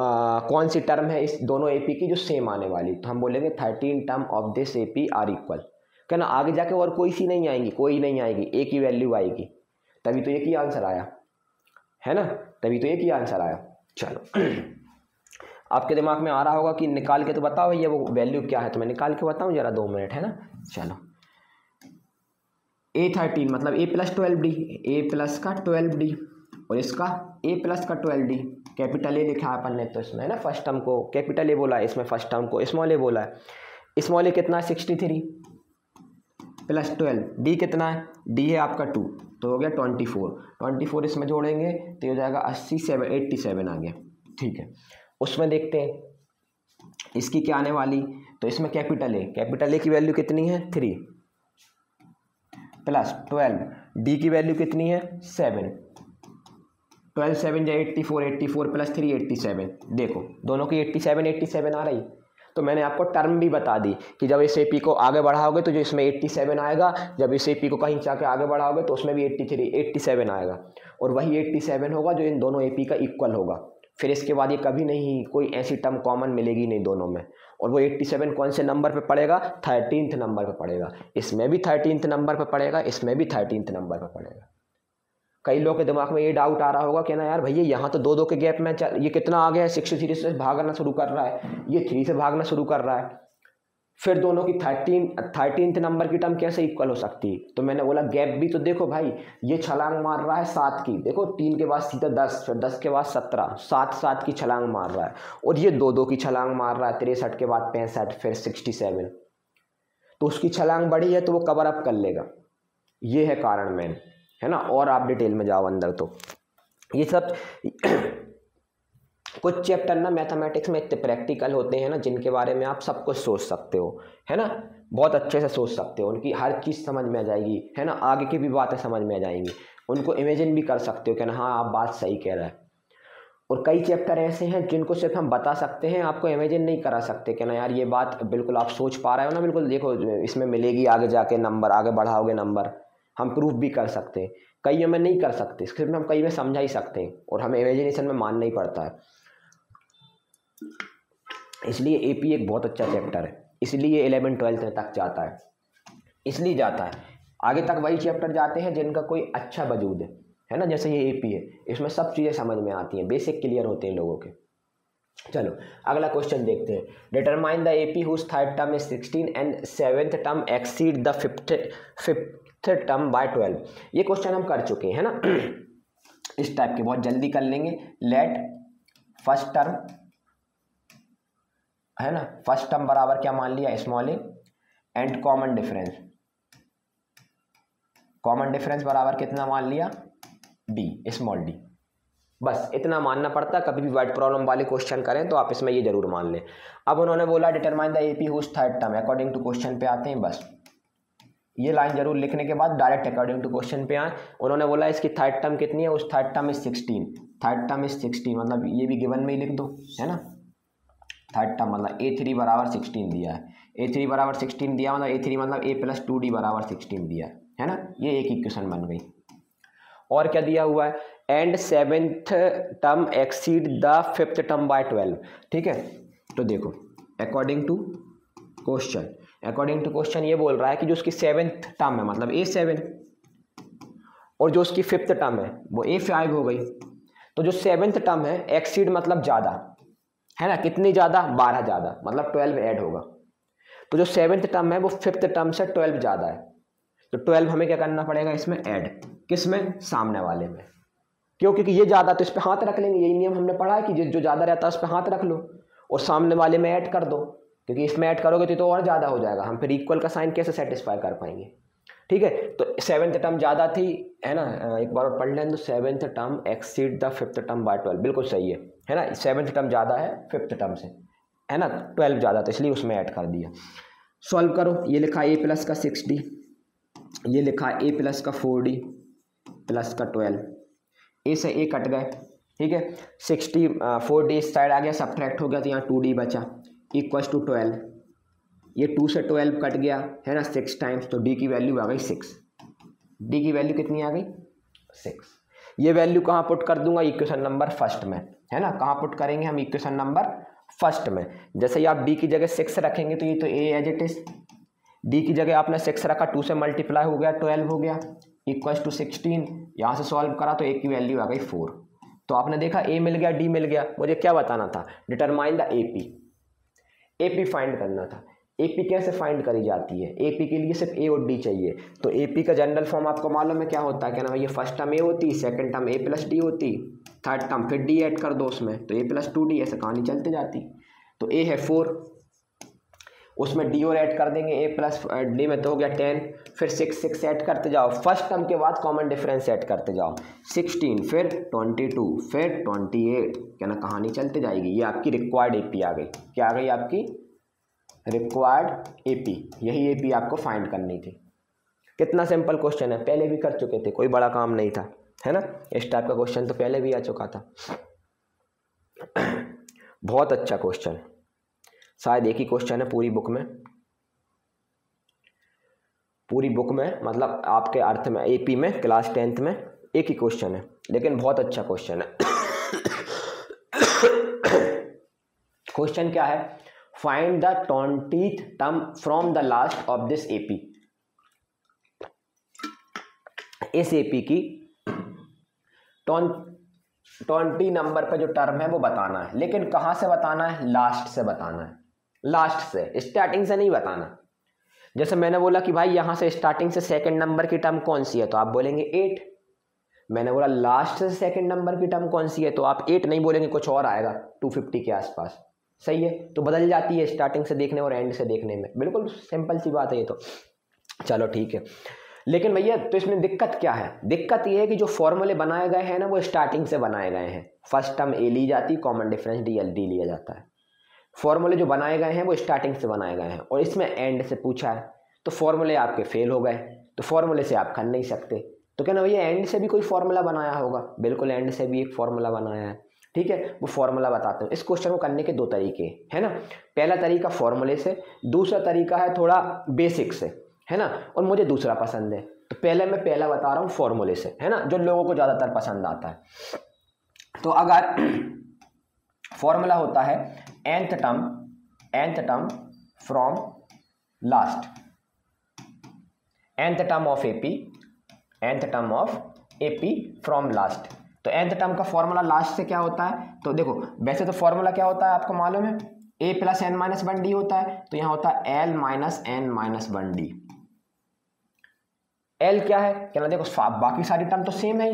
A: कौन सी टर्म है इस दोनों AP की जो सेम आने वाली, तो हम बोलेंगे 13 term of this AP are equal, क्या ना। आगे जाके और कोई सी नहीं आएंगी, कोई नहीं आएगी, एक ही वैल्यू आएगी, तभी तो एक ही आंसर आया, है ना, तभी तो एक ही आंसर आया। चलो आपके दिमाग में आ रहा होगा कि निकाल के तो बताओ भैया वो वैल्यू क्या है, तो मैं निकाल के बताऊँ जरा 2 मिनट, है ना। चलो A13 मतलब A+12d, A+ का 12d, और इसका A+ का 12d, कैपिटल ए लिखा है अपन ने तो इसमें, है ना। फर्स्ट टर्म को कैपिटल ए बोला है, इसमें फर्स्ट टर्म को स्मॉल ए बोला है। स्मॉल ए कितना है 63 + 12, डी कितना है, डी है आपका 2, तो हो गया 24 इसमें जोड़ेंगे तो हो जाएगा 87 आ गया, ठीक है। उसमें देखते हैं इसकी क्या आने वाली, तो इसमें कैपिटल ए की वैल्यू कितनी है 3 + 12, डी की वैल्यू कितनी है 7, 12 7 या 84 + 3 87, देखो दोनों की 87 आ रही। तो मैंने आपको टर्म भी बता दी कि जब इस एपी को आगे बढ़ाओगे तो जो इसमें 87 आएगा, जब इस एपी को कहीं जाके आगे बढ़ाओगे तो उसमें भी 87 आएगा, और वही 87 होगा जो इन दोनों एपी का इक्वल होगा। फिर इसके बाद ये कभी नहीं कोई ऐसी टर्म कॉमन मिलेगी नहीं दोनों में, और वो 87 कौन से नंबर पे पड़ेगा 13th नंबर पे पड़ेगा, इसमें भी 13th नंबर पे पड़ेगा, इसमें भी 13th नंबर पे पड़ेगा। कई लोगों के दिमाग में ये डाउट आ रहा होगा कि ना यार भैया यहाँ तो 2 के गैप में ये कितना आ गया है, 63 से भागना शुरू कर रहा है, ये 3 से भागना शुरू कर रहा है, फिर दोनों की 13th नंबर की टर्म कैसे इक्वल हो सकती है। तो मैंने बोला गैप भी तो देखो भाई, ये छलांग मार रहा है 7 की, देखो 3 के बाद सीधा 10, फिर 10 के बाद 17, 7 की छलांग मार रहा है, और ये 2 की छलांग मार रहा है 63 के बाद 65, फिर 67, तो उसकी छलांग बड़ी है तो वो कवर अप कर लेगा, ये है कारण मैन, है ना। और आप डिटेल में जाओ अंदर, तो ये सब कुछ चैप्टर ना मैथमेटिक्स में इतने प्रैक्टिकल होते हैं ना, जिनके बारे में आप सब कुछ सोच सकते हो, है ना, बहुत अच्छे से सोच सकते हो, उनकी हर चीज़ समझ में आ जाएगी, है ना, आगे की भी बातें समझ में आ जाएंगी, उनको इमेजिन भी कर सकते हो कि ना हाँ आप बात सही कह रहे हैं। और कई चैप्टर ऐसे हैं जिनको सिर्फ हम बता सकते हैं, आपको इमेजिन नहीं करा सकते कि ना यार ये बात बिल्कुल आप सोच पा रहे हो ना, बिल्कुल देखो इसमें मिलेगी आगे जाके नंबर, आगे बढ़ाओगे नंबर, हम प्रूफ भी कर सकते हैं। कई में नहीं कर सकते, सिर्फ हम कई में समझा ही सकते हैं, और हमें इमेजिनेशन में मानना ही पड़ता है। इसलिए एपी एक बहुत अच्छा चैप्टर है, इसलिए 11th-12th तक जाता है, इसलिए जाता है। आगे तक वही चैप्टर जाते हैं जिनका कोई अच्छा वजूद है ना, जैसे ये एपी है, इसमें सब चीज़ें समझ में आती हैं, बेसिक क्लियर होते हैं लोगों के। चलो अगला क्वेश्चन देखते हैं। Determine the AP whose third term is 16 and 7th term exceed the fifth term by 12। ये क्वेश्चन हम कर चुके हैं ना इस टाइप के, बहुत जल्दी कर लेंगे। लेट फर्स्ट टर्म, है ना, फर्स्ट टर्म बराबर क्या मान लिया small A, and common difference बराबर कितना मान लिया डी, स्मॉल डी। बस इतना मानना पड़ता, कभी भी वर्ड प्रॉब्लम वाले क्वेश्चन करें तो आप इसमें ये जरूर मान लें। अब उन्होंने बोला determine the AP whose third term, according to question पे आते हैं। बस ये लाइन जरूर लिखने के बाद डायरेक्ट अकॉर्डिंग टू क्वेश्चन पे आए। उन्होंने बोला इसकी थर्ड टर्म कितनी है, उस third term is 16, third term is 16, मतलब ये भी गिवन में ही लिख दो, है ना। थर्ड टर्म मतलब A3 बराबर 16 दिया है, A3 बराबर 16 दिया मतलब A3 मतलब A प्लस 2D बराबर 16 दिया है ना, ये एक इक्वेशन बन गई। और क्या दिया हुआ है, and seventh term exceed the fifth term by 12, ठीक है। तो देखो अकॉर्डिंग टू क्वेश्चन ये बोल रहा है कि जो उसकी सेवेंथ टर्म है मतलब A7 और जो उसकी फिफ्थ टर्म है वो A5 हो गई। तो जो सेवेंथ टर्म है एक्सीड मतलब ज़्यादा है ना, कितनी ज़्यादा, 12 ज़्यादा मतलब 12 ऐड होगा। तो जो सेवेंथ टर्म है वो फिफ्थ टर्म से 12 ज़्यादा है, तो 12 हमें क्या करना पड़ेगा इसमें ऐड, किसमें, सामने वाले में। क्यों, क्योंकि ये ज़्यादा तो इस पर हाथ रख लेंगे, यही नियम हमने पढ़ा है कि जो ज़्यादा रहता है उस पर हाथ रख लो और सामने वाले में ऐड कर दो, क्योंकि इसमें ऐड करोगे तो और ज़्यादा हो जाएगा, हम फिर इक्वल का साइन कैसे सेटिस्फाई कर पाएंगे, ठीक है। तो सेवेंथ टर्म ज़्यादा थी है ना, एक बार और पढ़ लें, तो seventh term exceed the fifth term by 12, बिल्कुल सही है ना, सेवेंथ टर्म ज़्यादा है फिफ्थ टर्म से है ना, 12 ज़्यादा था इसलिए उसमें ऐड कर दिया। सॉल्व करो, ये लिखा A प्लस का 6D, ये लिखा A प्लस का 4D प्लस का 12, A से A कट गए, ठीक है। 60 4D इस साइड आ गया, सब्ट्रैक्ट हो गया तो यहाँ 2D बचा, इक्वल्स टू 12, ये 2 से 12 कट गया है ना 6 टाइम्स, तो D की वैल्यू आ गई 6, D की वैल्यू कितनी आ गई 6। ये वैल्यू कहाँ पुट कर दूंगा, इक्वेशन नंबर फर्स्ट में है ना, कहाँ पुट करेंगे हम, इक्वेशन नंबर फर्स्ट में। जैसे ही आप D की जगह 6 रखेंगे तो ये तो A as it is, D की जगह आपने 6 रखा, 2 से मल्टीप्लाई हो गया 12 हो गया, इक्वल्स टू 16, यहाँ से सॉल्व करा तो A की वैल्यू आ गई 4। तो आपने देखा A मिल गया, D मिल गया, मुझे क्या बताना था, डिटरमाइन द AP फाइंड करना था। AP कैसे फाइंड करी जाती है, AP के लिए सिर्फ A और D चाहिए, तो AP का जनरल फॉर्म आपको मालूम है क्या होता है, क्या ना, ये फर्स्ट टर्म A होती, second term A plus D होती, थर्ड टर्म फिर D ऐड कर दो उसमें, तो A प्लस 2D, ऐसे कहानी चलती जाती। तो A है 4, उसमें D और ऐड कर देंगे, A प्लस D में तो हो गया 10, फिर 6 ऐड करते जाओ, फर्स्ट टर्म के बाद कॉमन डिफरेंस ऐड करते जाओ, 16 फिर 22 फिर 28, क्या ना कहानी चलते जाएगी। ये आपकी रिक्वायर्ड AP आ गई, क्या आ गई आपकी रिक्वायर्ड AP, यही AP आपको फाइंड करनी थी। कितना सिंपल क्वेश्चन है, पहले भी कर चुके थे, कोई बड़ा काम नहीं था है ना, इस टाइप का क्वेश्चन तो पहले भी आ चुका था। बहुत अच्छा क्वेश्चन, शायद एक ही क्वेश्चन है पूरी बुक में, मतलब आपके अर्थ में AP में क्लास 10th में एक ही क्वेश्चन है, लेकिन बहुत अच्छा क्वेश्चन है। क्वेश्चन क्या है, find the 20th term from the last of this AP। इस AP की 20 नंबर पे जो टर्म है वो बताना है, लेकिन कहां से बताना है, लास्ट से बताना है, लास्ट से, स्टार्टिंग से नहीं बताना। जैसे मैंने बोला कि भाई यहां से स्टार्टिंग से सेकंड नंबर की टर्म कौन सी है, तो आप बोलेंगे 8। मैंने बोला लास्ट से सेकंड नंबर की टर्म कौन सी है, तो आप 8 नहीं बोलेंगे, कुछ और आएगा 250 के आसपास, सही है। तो बदल जाती है स्टार्टिंग से देखने और एंड से देखने में, बिल्कुल सिंपल सी बात है ये तो, चलो ठीक है। लेकिन भैया तो इसमें दिक्कत क्या है, दिक्कत ये है कि जो फॉर्मूले बनाए गए हैं ना वो स्टार्टिंग से बनाए गए हैं, फर्स्ट टर्म A ली जाती, कॉमन डिफरेंस D लिया जाता है। फॉर्मूले जो बनाए गए हैं वो स्टार्टिंग से बनाए गए हैं, और इसमें एंड से पूछा है, तो फॉर्मूले आपके फेल हो गए, तो फॉर्मूले से आप कर नहीं सकते। तो क्या ना भैया एंड से भी कोई फॉर्मूला बनाया होगा, बिल्कुल एंड से भी एक फॉर्मूला बनाया है, ठीक है, वो फॉर्मूला बताते हैं। इस क्वेश्चन को करने के 2 तरीके है ना, पहला तरीका फॉर्मूले से, दूसरा तरीका है थोड़ा बेसिक से है ना, और मुझे दूसरा पसंद है, तो पहले मैं पहला बता रहा हूँ फॉर्मूले से है ना, जो लोगों को ज़्यादातर पसंद आता है। तो अगर फॉर्मूला होता है nth term from last, nth term of AP from last, तो nth टर्म का फॉर्मूला लास्ट से क्या होता है, तो देखो वैसे तो फॉर्मूला क्या होता है आपको मालूम है, A plus n minus 1D होता है, तो यहाँ होता है L minus n minus 1D। L क्या है, क्या ना देखो बाकी सारी टर्म तो सेम है,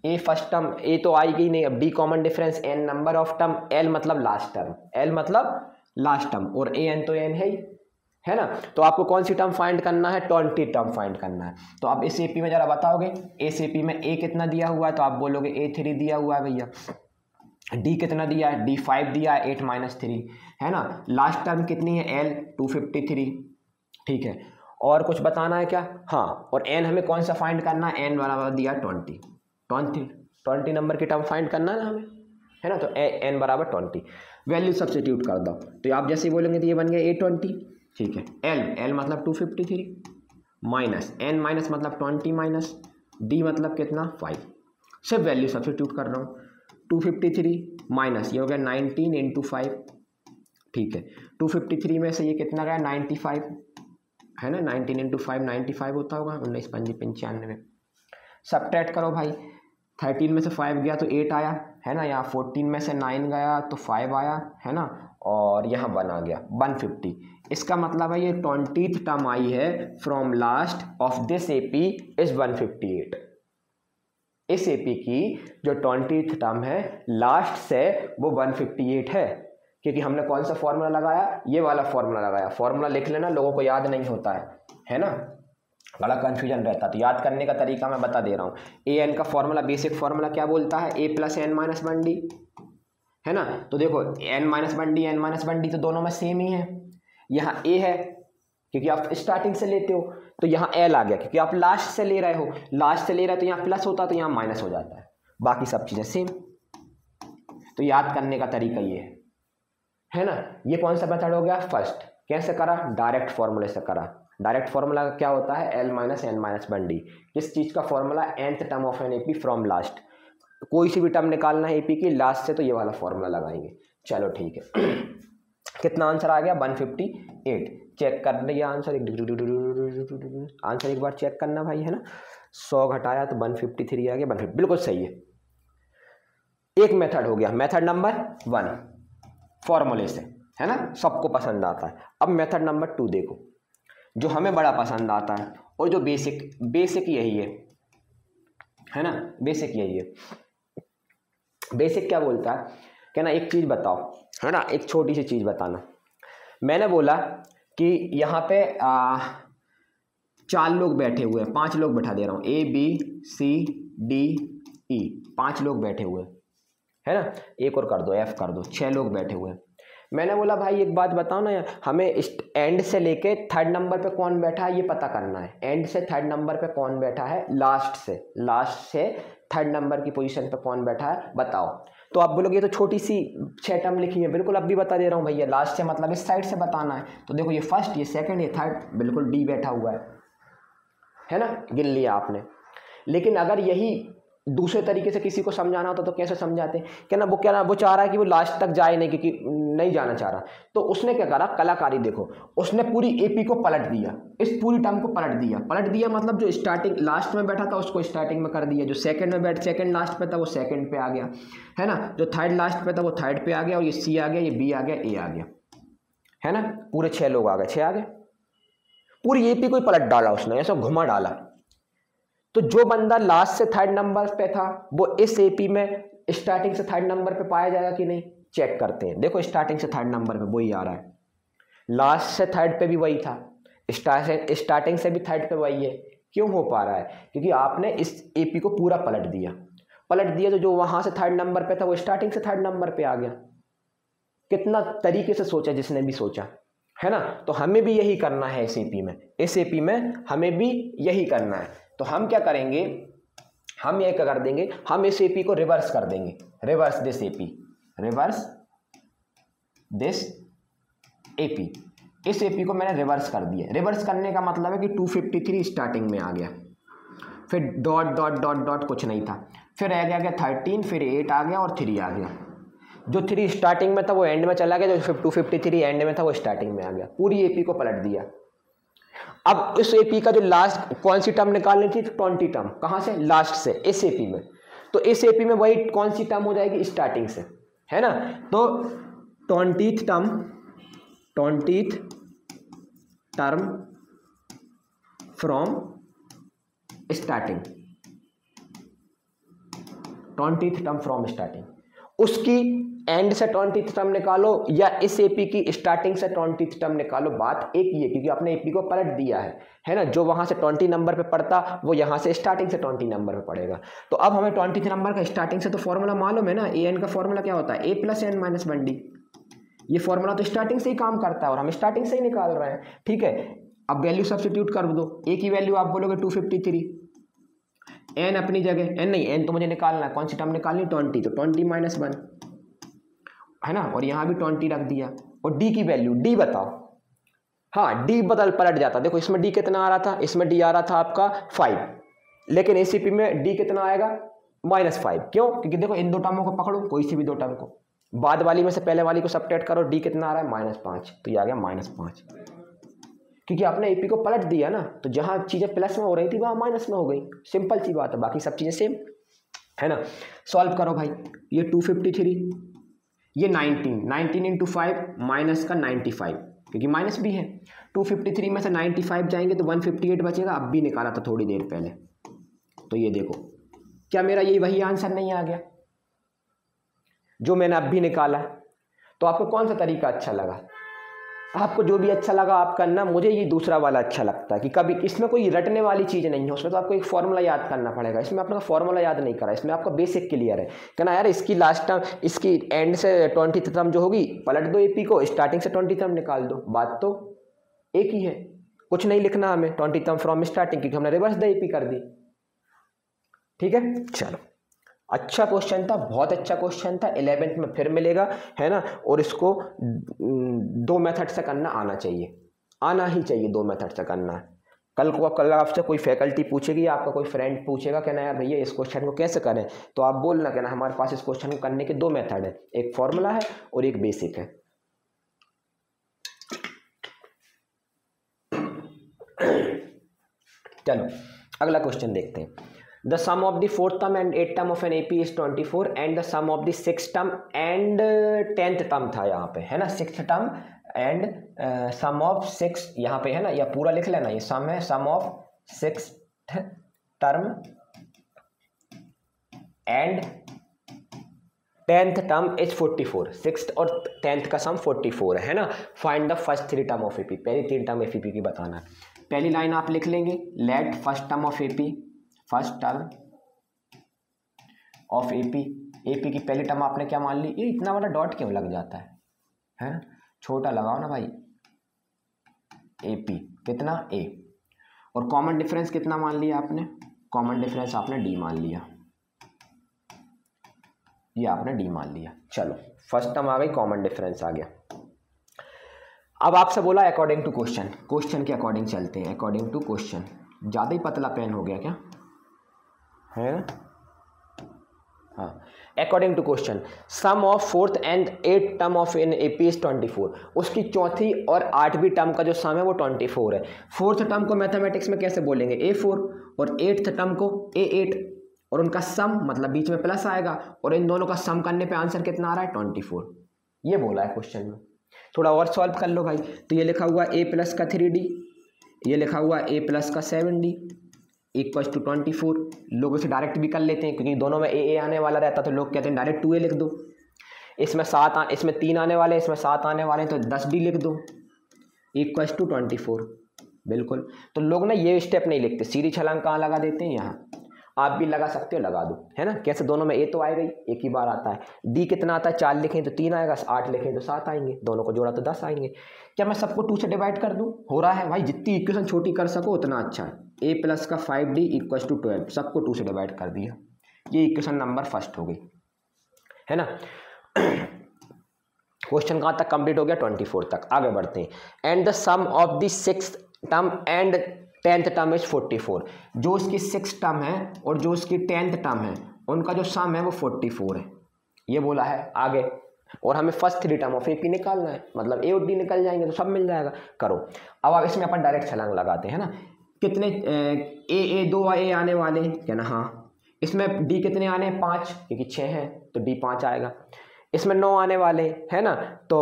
A: A फर्स्ट टर्म, A तो आएगी नहीं, अब D common difference, n number of term, L मतलब लास्ट टर्म, L मतलब लास्ट टर्म, और AN तो n है ना। तो आपको कौन सी टर्म फाइंड करना है, 20 टर्म फाइंड करना है। तो आप इस AP में जरा बताओगे, इस AP में A कितना दिया हुआ है, तो आप बोलोगे A3 दिया हुआ है भैया, D कितना दिया है, D 5 दिया है, 8 माइनस 3 है ना, लास्ट टर्म कितनी है L 253, ठीक है। और कुछ बताना है क्या, हाँ, और n हमें कौन सा फाइंड करना है, n बराबर दिया 20 नंबर की टर्म फाइंड करना है ना हमें, है ना। तो n बराबर 20, वैल्यू सब्स्टिट्यूट कर दो, तो आप जैसे बोलेंगे तो ये बन गया A20, ठीक है। l मतलब 253 माइनस n माइनस मतलब 20 माइनस d मतलब कितना 5, सिर्फ वैल्यू सब्स्टिट्यूट कर रहा हूँ। 253 माइनस ये हो गया 19 इंटू 5, ठीक है। 253 में से ये कितना गया 95, है ना। 19 इंटू 5 95 होता होगा, 19 पंजी 95। सब्ट्रैक्ट करो भाई, 13 में से 5 गया तो 8 आया, है ना। यहाँ 14 में से 9 गया तो 5 आया, है ना। और यहाँ 1 आ गया 150। इसका मतलब है ये 20th टर्म आई है from last of this AP is 158। इस एपी की जो 20th टर्म है लास्ट से वो 158 है, क्योंकि हमने कौन सा फॉर्मूला लगाया, ये वाला फॉर्मूला लगाया। फॉर्मूला लिख लेना, लोगों को याद नहीं होता है ना, बड़ा कंफ्यूजन रहता। तो याद करने का तरीका मैं बता दे रहा हूँ। ए एन का फॉर्मूला, बेसिक फॉर्मूला क्या बोलता है, a plus N minus 1d, है ना। तो देखो n माइनस 1d तो दोनों में सेम ही है। यहाँ a है क्योंकि आप स्टार्टिंग से लेते हो, तो यहाँ l आ गया क्योंकि आप लास्ट से ले रहे हो। लास्ट से ले रहे हो तो यहाँ प्लस होता है, तो यहाँ माइनस हो जाता है, बाकी सब चीज़ें सेम। तो याद करने का तरीका ये है ना। ये कौन सा मेथड हो गया, फर्स्ट। कैसे करा, डायरेक्ट फॉर्मूले से करा। डायरेक्ट फॉर्मूला क्या होता है, l minus N minus 1d। किस चीज़ का formula, nth term of an AP from last. कोई सी भी टर्म निकालना है एपी की लास्ट से, तो ये वाला फॉर्मूला लगाएंगे। चलो ठीक है। कितना आंसर आ गया 158। चेक कर लिया आंसर, आंसर एक बार चेक करना भाई, है ना। 100 घटाया तो 153 आ गया, 150 बिल्कुल सही है। एक मेथड हो गया, मेथड नंबर 1 फॉर्मूले से, है ना, सबको पसंद आता है। अब मेथड नंबर 2 देखो, जो हमें बड़ा पसंद आता है और जो बेसिक यही है ना। बेसिक यही है। बेसिक क्या बोलता है, कहना एक चीज़ बताओ, है ना, एक छोटी सी चीज़ बताना। मैंने बोला कि यहाँ पे 4 लोग बैठे हुए हैं, 5 लोग बैठा दे रहा हूँ, A B C D E, 5 लोग बैठे हुए है ना। एक और कर दो, F कर दो, 6 लोग बैठे हुए हैं। मैंने बोला भाई एक बात बताओ ना यार, हमें एंड से लेके 3rd नंबर पे कौन बैठा है ये पता करना है। एंड से 3rd नंबर पे कौन बैठा है, लास्ट से 3rd नंबर की पोजीशन पे कौन बैठा है बताओ। तो आप बोलोगे ये तो छोटी सी 6 टर्म लिखी है, बिल्कुल अब भी बता दे रहा हूँ भैया। लास्ट से मतलब इस साइड से बताना है। तो देखो ये फर्स्ट, ये सेकंड, ये थर्ड, बिल्कुल डी बैठा हुआ है ना, गिन लिया आपने। लेकिन अगर यही दूसरे तरीके से किसी को समझाना होता तो कैसे समझाते, क्या ना वो चाह रहा है कि वो लास्ट तक जाए नहीं, क्योंकि नहीं जाना चाह रहा। तो उसने क्या करा, कलाकारी देखो, उसने पूरी एपी को पलट दिया, इस पूरी टर्म को पलट दिया मतलब जो स्टार्टिंग लास्ट में बैठा था उसको स्टार्टिंग में कर दिया, जो सेकंड लास्ट पे था वो सेकंड पे आ गया, है ना। जो 3rd लास्ट पे था वो 3rd पे आ गया, और ये सी आ गया, ये बी आ गया, ए आ गया, है ना। पूरे 6 लोग आ गए, 6 आ गए। पूरी एपी को पलट डाला उसने, ऐसा घुमा डाला। तो जो बंदा लास्ट से 3rd नंबर पे था वो इस एपी में स्टार्टिंग से 3rd नंबर पे पाया जाएगा कि नहीं, चेक करते हैं। देखो स्टार्टिंग से 3rd नंबर पे वही आ रहा है, लास्ट से 3rd पे भी वही था, स्टार्टिंग से भी 3rd पे वही है। क्यों हो पा रहा है, क्योंकि आपने इस एपी को पूरा पलट दिया। तो जो वहां से 3rd नंबर पे था वो स्टार्टिंग से 3rd नंबर पे आ गया। कितना तरीके से सोचा जिसने भी सोचा, है ना। तो हमें भी यही करना है इस एपी में हमें भी यही करना है। तो हम क्या करेंगे, हम ये क्या कर देंगे, हम इस एपी को रिवर्स कर देंगे। रिवर्स दिस एपी, इस एपी को मैंने रिवर्स कर दिया। रिवर्स करने का मतलब है कि 253 स्टार्टिंग में आ गया, फिर डॉट डॉट डॉट डॉट कुछ नहीं था, फिर आ गया 13, फिर 8 आ गया और 3 आ गया। जो 3 स्टार्टिंग में था वो एंड में चला गया, जो 253 एंड में था वो स्टार्टिंग में आ गया। पूरी एपी को पलट दिया। अब इस एपी का जो लास्ट कौन सी टर्म निकालनी थी, 20 टर्म, कहां से, लास्ट से, इस एपी में। तो इस एपी में वही कौन सी टर्म हो जाएगी, स्टार्टिंग से, है ना। तो 20th term from starting, 20th term from starting, उसकी एंड से 20th टर्म निकालो या इस एपी की स्टार्टिंग से 20th टर्म निकालो, बात एक ही है, क्योंकि आपने एपी को पलट दिया है ना। जो वहां से 20 नंबर पे पड़ता वो यहां से स्टार्टिंग से 20 नंबर पे पड़ेगा। तो अब हमें 20th नंबर का स्टार्टिंग से तो फॉर्मूला मालूम है ना, ए एन का फॉर्मूला क्या होता है, a plus N minus 1d। ये फॉर्मूला तो स्टार्टिंग से ही काम करता है और हम स्टार्टिंग से ही निकाल रहे हैं, ठीक है। अब वैल्यू सब्स्टिट्यूट कर दो, ए की वैल्यू आप बोलोगे 253, एन अपनी जगह, एन नहीं, एन तो मुझे निकालना है, कौन सी टर्म निकालनी, 20, तो 20 माइनस 1, है ना, और यहाँ भी 20 रख दिया, और डी की वैल्यू, डी बताओ, हाँ डी पलट जाता। देखो इसमें डी कितना आ रहा था, इसमें डी आ रहा था आपका 5, लेकिन एसीपी में डी कितना आएगा, -5। क्यों? क्योंकि देखो इन दो टर्मों को पकड़ो, कोई सी भी दो टर्म को, बाद वाली में से पहले वाली को सब्ट्रैक्ट करो, डी कितना आ रहा है, -5, तो ये आ गया -5, क्योंकि आपने एपी को पलट दिया ना, तो जहां चीजें प्लस में हो रही थी वहां माइनस में हो गई, सिंपल सी बात है, बाकी सब चीजें सेम है ना। सॉल्व करो भाई, ये 253, ये 19 इंटू 5 माइनस का 95, क्योंकि माइनस भी है, 253 में से 95 जाएंगे तो 158 बचेगा, अब भी निकाला था थोड़ी देर पहले, तो ये देखो क्या मेरा ये वही आंसर नहीं आ गया जो मैंने अब भी निकाला। तो आपको कौन सा तरीका अच्छा लगा? आपको जो भी अच्छा लगा आप करना, मुझे ये दूसरा वाला अच्छा लगता है कि कभी इसमें कोई रटने वाली चीज़ नहीं है, उसमें तो आपको एक फॉर्मूला याद करना पड़ेगा, इसमें आपका फॉर्मूला याद नहीं करा, इसमें आपका बेसिक क्लियर है। कहना यार इसकी लास्ट टर्म, इसकी एंड से 20th टर्म जो होगी पलट दो एपी को, स्टार्टिंग से 20th टर्म निकाल दो, बात तो एक ही है, कुछ नहीं लिखना हमें 20th टर्म फ्रॉम स्टार्टिंग, क्योंकि हमने रिवर्स द एपी कर दी। ठीक है, चलो अच्छा क्वेश्चन था, बहुत अच्छा क्वेश्चन था, 11th में फिर मिलेगा है ना। और इसको 2 मेथड से करना आना चाहिए, आना ही चाहिए, 2 मेथड से करना है। कल आपसे कोई फैकल्टी पूछेगी, आपका कोई फ्रेंड पूछेगा कि ना यार भैया इस क्वेश्चन को कैसे करें, तो आप बोलना कि ना हमारे पास इस क्वेश्चन को करने के 2 मेथड है, एक फॉर्मूला है और एक बेसिक है। चलो अगला क्वेश्चन देखते हैं। The sum of the 4th term and 8th term of an AP is 24 and the sum of the 6th term and 10th term था यहाँ पे, है ना, 6th term and sum of 6 यहाँ पे है ना, या पूरा लिख लेना, ये सम है, sum of 6th term and 10th term is 44, 6th और 10th का सम 44 है ना। Find the first 3 term of AP, पहली 3 टर्म एपी की बताना है। पहली लाइन आप लिख लेंगे, let first term of AP, first term of AP, AP की पहली टर्म आपने क्या मान ली, ये इतना वाला डॉट क्यों लग जाता है ना, छोटा लगाओ ना भाई, एपी कितना ए, और कॉमन डिफरेंस कितना मान लिया आपने, कॉमन डिफरेंस आपने डी मान लिया, ये आपने डी मान लिया। चलो फर्स्ट टर्म आ गई, कॉमन डिफरेंस आ गया। अब आपसे बोला अकॉर्डिंग टू क्वेश्चन, क्वेश्चन के अकॉर्डिंग चलते हैं, अकॉर्डिंग टू क्वेश्चन। ज़्यादा ही पतला पेन हो गया क्या, है ना, हाँ। According to question, sum of 4th and 8th term of an AP is 24, उसकी चौथी और 8वीं टर्म का जो सम है वो 24 है। 4th टर्म को मैथमेटिक्स में कैसे बोलेंगे, A4, और 8th टर्म को A8, और उनका सम मतलब बीच में प्लस आएगा, और इन दोनों का सम करने पे आंसर कितना आ रहा है, 24, ये बोला है क्वेश्चन में। थोड़ा और सॉल्व कर लो भाई, तो ये लिखा हुआ A प्लस का 3D, ये लिखा हुआ A प्लस का 7D इक्वल्स टू 24। लोग इसे डायरेक्ट भी कर लेते हैं, क्योंकि दोनों में ए आने वाला रहता, तो लोग कहते हैं डायरेक्ट 2A लिख दो, इसमें 3 आने वाले, इसमें 7 आने वाले, तो 10D लिख दो इक्वल्स टू 24। बिल्कुल, तो लोग ना ये स्टेप नहीं लिखते, सीधी छलांग कहाँ लगा देते हैं, यहाँ। आप भी लगा सकते हो, लगा दो, है ना। कैसे, दोनों में ए तो आएगा ही, एक ही बार आता है। डी कितना आता है, 4 लिखें तो 3 आएगा, 8 लिखें तो 7 आएंगे, दोनों को जोड़ा तो 10 आएंगे। क्या मैं सबको 2 से डिवाइड कर दूं, हो रहा है भाई, जितनी इक्वेशन छोटी कर सको उतना अच्छा है। ए प्लस का 5D इक्वल्स टू 12, सबको 2 से डिवाइड कर दिया, ये इक्वेशन नंबर फर्स्ट हो गई, है ना। क्वेश्चन कहाँ तक कंप्लीट हो गया, 24 तक। आगे बढ़ते हैं। And the sum of the 6th term and 10th term is 44, जो उसकी 6th टर्म है और जो उसकी 10th टर्म है उनका जो सम है वो 44 है, ये बोला है। आगे, और हमें फर्स्ट 3 टर्म ऑफ एपी निकालना है, मतलब ए और डी निकल जाएंगे तो सब मिल जाएगा। करो अब आप इसमें अपन डायरेक्ट छलांग लगाते हैं ना, कितने ए 2 ए आने वाले क्या ना, हाँ। इसमें डी कितने आने हैं, 5, क्योंकि 6 है तो डी 5 आएगा। इसमें 9 आने वाले है ना, तो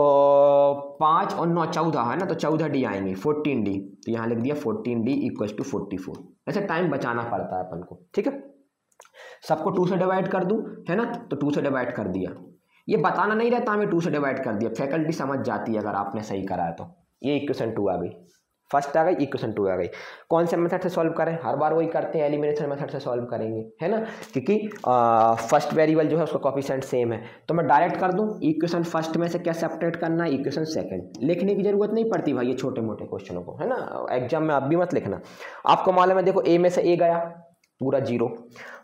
A: 5 और 9 14 है ना, तो 14D आएंगे, 14D, तो यहाँ लिख दिया 14D इक्वल्स टू 44। ऐसे टाइम बचाना पड़ता है अपन को, ठीक है। सबको 2 से डिवाइड कर दूं, है ना, तो 2 से डिवाइड कर दिया, ये बताना नहीं रहता, हमें 2 से डिवाइड कर दिया, फैकल्टी समझ जाती है अगर आपने सही करा है तो। ये इक्वेशन 2 आ गई, फर्स्ट आ गई, इक्वेशन 2 आ गई। कौन से मेथड से सॉल्व करें, हर बार वही करते हैं, एलिमिनेशन मेथड से सॉल्व करेंगे, है ना, क्योंकि फर्स्ट वेरिएबल जो है उसका कोफिशिएंट सेम है। तो मैं डायरेक्ट कर दूं, इक्वेशन फर्स्ट में से क्या सेपरेट करना है, इक्वेशन सेकंड। लिखने की जरूरत नहीं पड़ती भाई ये छोटे मोटे क्वेश्चनों को, है ना, एग्जाम में आप भी मत लिखना। आपको मालूम है, देखो ए में से ए गया पूरा 0,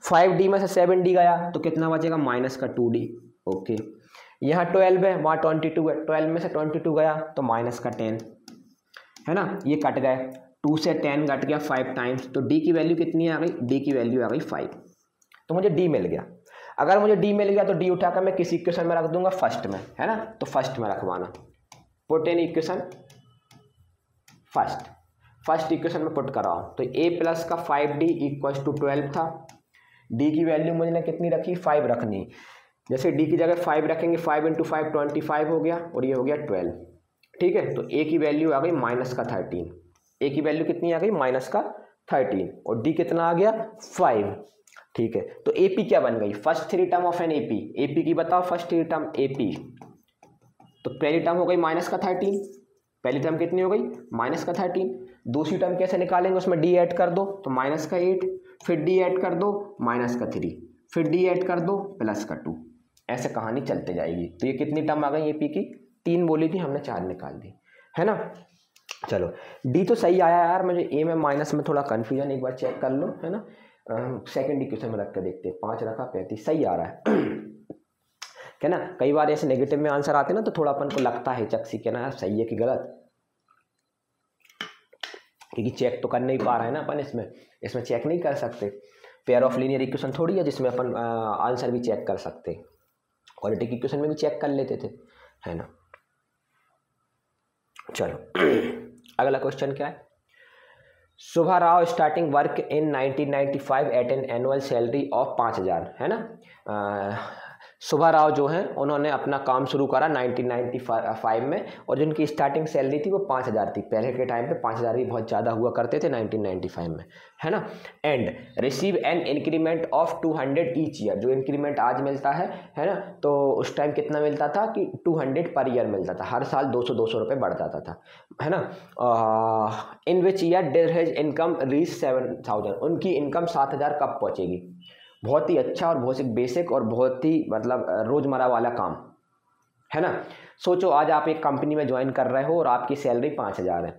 A: 5D में से 7D गया तो कितना बचेगा, -2D, ओके। यहाँ 12 है, वहाँ 22 है, 12 में से 22 गया तो माइनस का 10 है ना, ये कट गए, 2 से 10 घट गया 5 टाइम्स, तो डी की वैल्यू कितनी आ गई, डी की वैल्यू आ गई 5, तो मुझे डी मिल गया। अगर मुझे डी मिल गया तो डी उठाकर मैं किसी इक्वेशन में रख दूंगा फर्स्ट में, है ना, तो फर्स्ट में रखवाना, put in equation first equation में पुट कराओ, तो a प्लस का 5d इक्वल्स टू 12 था, d की वैल्यू मुझे कितनी रखी, 5 रखनी, जैसे d की जगह 5 रखेंगे, 5 × 5 25 हो गया और ये हो गया 12, ठीक है, तो a की वैल्यू आ गई माइनस का 13, a की वैल्यू कितनी आ गई माइनस का 13 और d कितना आ गया 5, ठीक है, तो AP क्या बन गई, first 3 term of an AP की बताओ, फर्स्ट 3 टर्म AP, तो पहली टर्म हो गई माइनस का 13, पहली टर्म कितनी हो गई माइनस का 13, दूसरी टर्म कैसे निकालेंगे, उसमें d ऐड कर दो तो माइनस का 8, फिर d ऐड कर दो माइनस का 3, फिर d ऐड कर दो प्लस का 2, ऐसे कहानी चलते जाएगी। तो ये कितनी टर्म आ गई AP की, 3 बोली थी हमने 4 निकाल दी, है ना। चलो d तो सही आया यार, मुझे a में माइनस में थोड़ा कन्फ्यूजन, एक बार चेक कर लो, है ना, सेकेंड इक्वेशन में रख कर देखते हैं, 5 रखा 35 सही आ रहा है है ना। कई बार ऐसे नेगेटिव में आंसर आते हैं ना तो थोड़ा अपन को लगता है चक्सी के ना यार सही है कि गलत, क्योंकि चेक तो कर नहीं पा रहे हैं ना अपन, इसमें चेक नहीं कर सकते, पेयर ऑफ लीनियर इक्वेशन थोड़ी है जिसमें अपन आंसर भी चेक कर सकते, क्वाड्रेटिक इक्वेशन में भी चेक कर लेते थे, है ना। चलो अगला क्वेश्चन क्या है, Shubha Rao starting work in 1995 at an annual salary of 5000, है ना। शुभा राव जो हैं उन्होंने अपना काम शुरू करा 1995 में और जिनकी स्टार्टिंग सैलरी थी वो 5000 थी, पहले के टाइम पे 5000 भी बहुत ज़्यादा हुआ करते थे 1995 में, है ना। And receive an increment of 200 each year, जो इंक्रीमेंट आज मिलता है ना, तो उस टाइम कितना मिलता था कि 200 पर ईयर मिलता था, हर साल 200 रुपये बढ़ जाता था, है ना। In which year did his income reach 7000, उनकी इनकम 7000 कब पहुँचेगी, बहुत ही अच्छा और बहुत ही बेसिक और बहुत ही मतलब रोज़मर्रा वाला काम, है ना। सोचो आज आप एक कंपनी में ज्वाइन कर रहे हो और आपकी सैलरी 5000 है,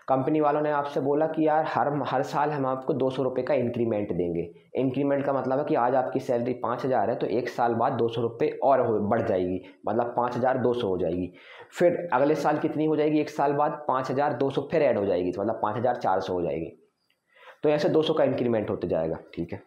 A: कंपनी वालों ने आपसे बोला कि यार हर साल हम आपको 200 रुपये का इंक्रीमेंट देंगे, इंक्रीमेंट का मतलब है कि आज आपकी सैलरी 5000 है तो एक साल बाद 200 रुपये और बढ़ जाएगी, मतलब 5200 हो जाएगी, फिर अगले साल कितनी हो जाएगी, एक साल बाद 5200 फिर ऐड हो जाएगी, तो मतलब 5400 हो जाएगी, तो ऐसे 200 का इंक्रीमेंट होते जाएगा, ठीक है।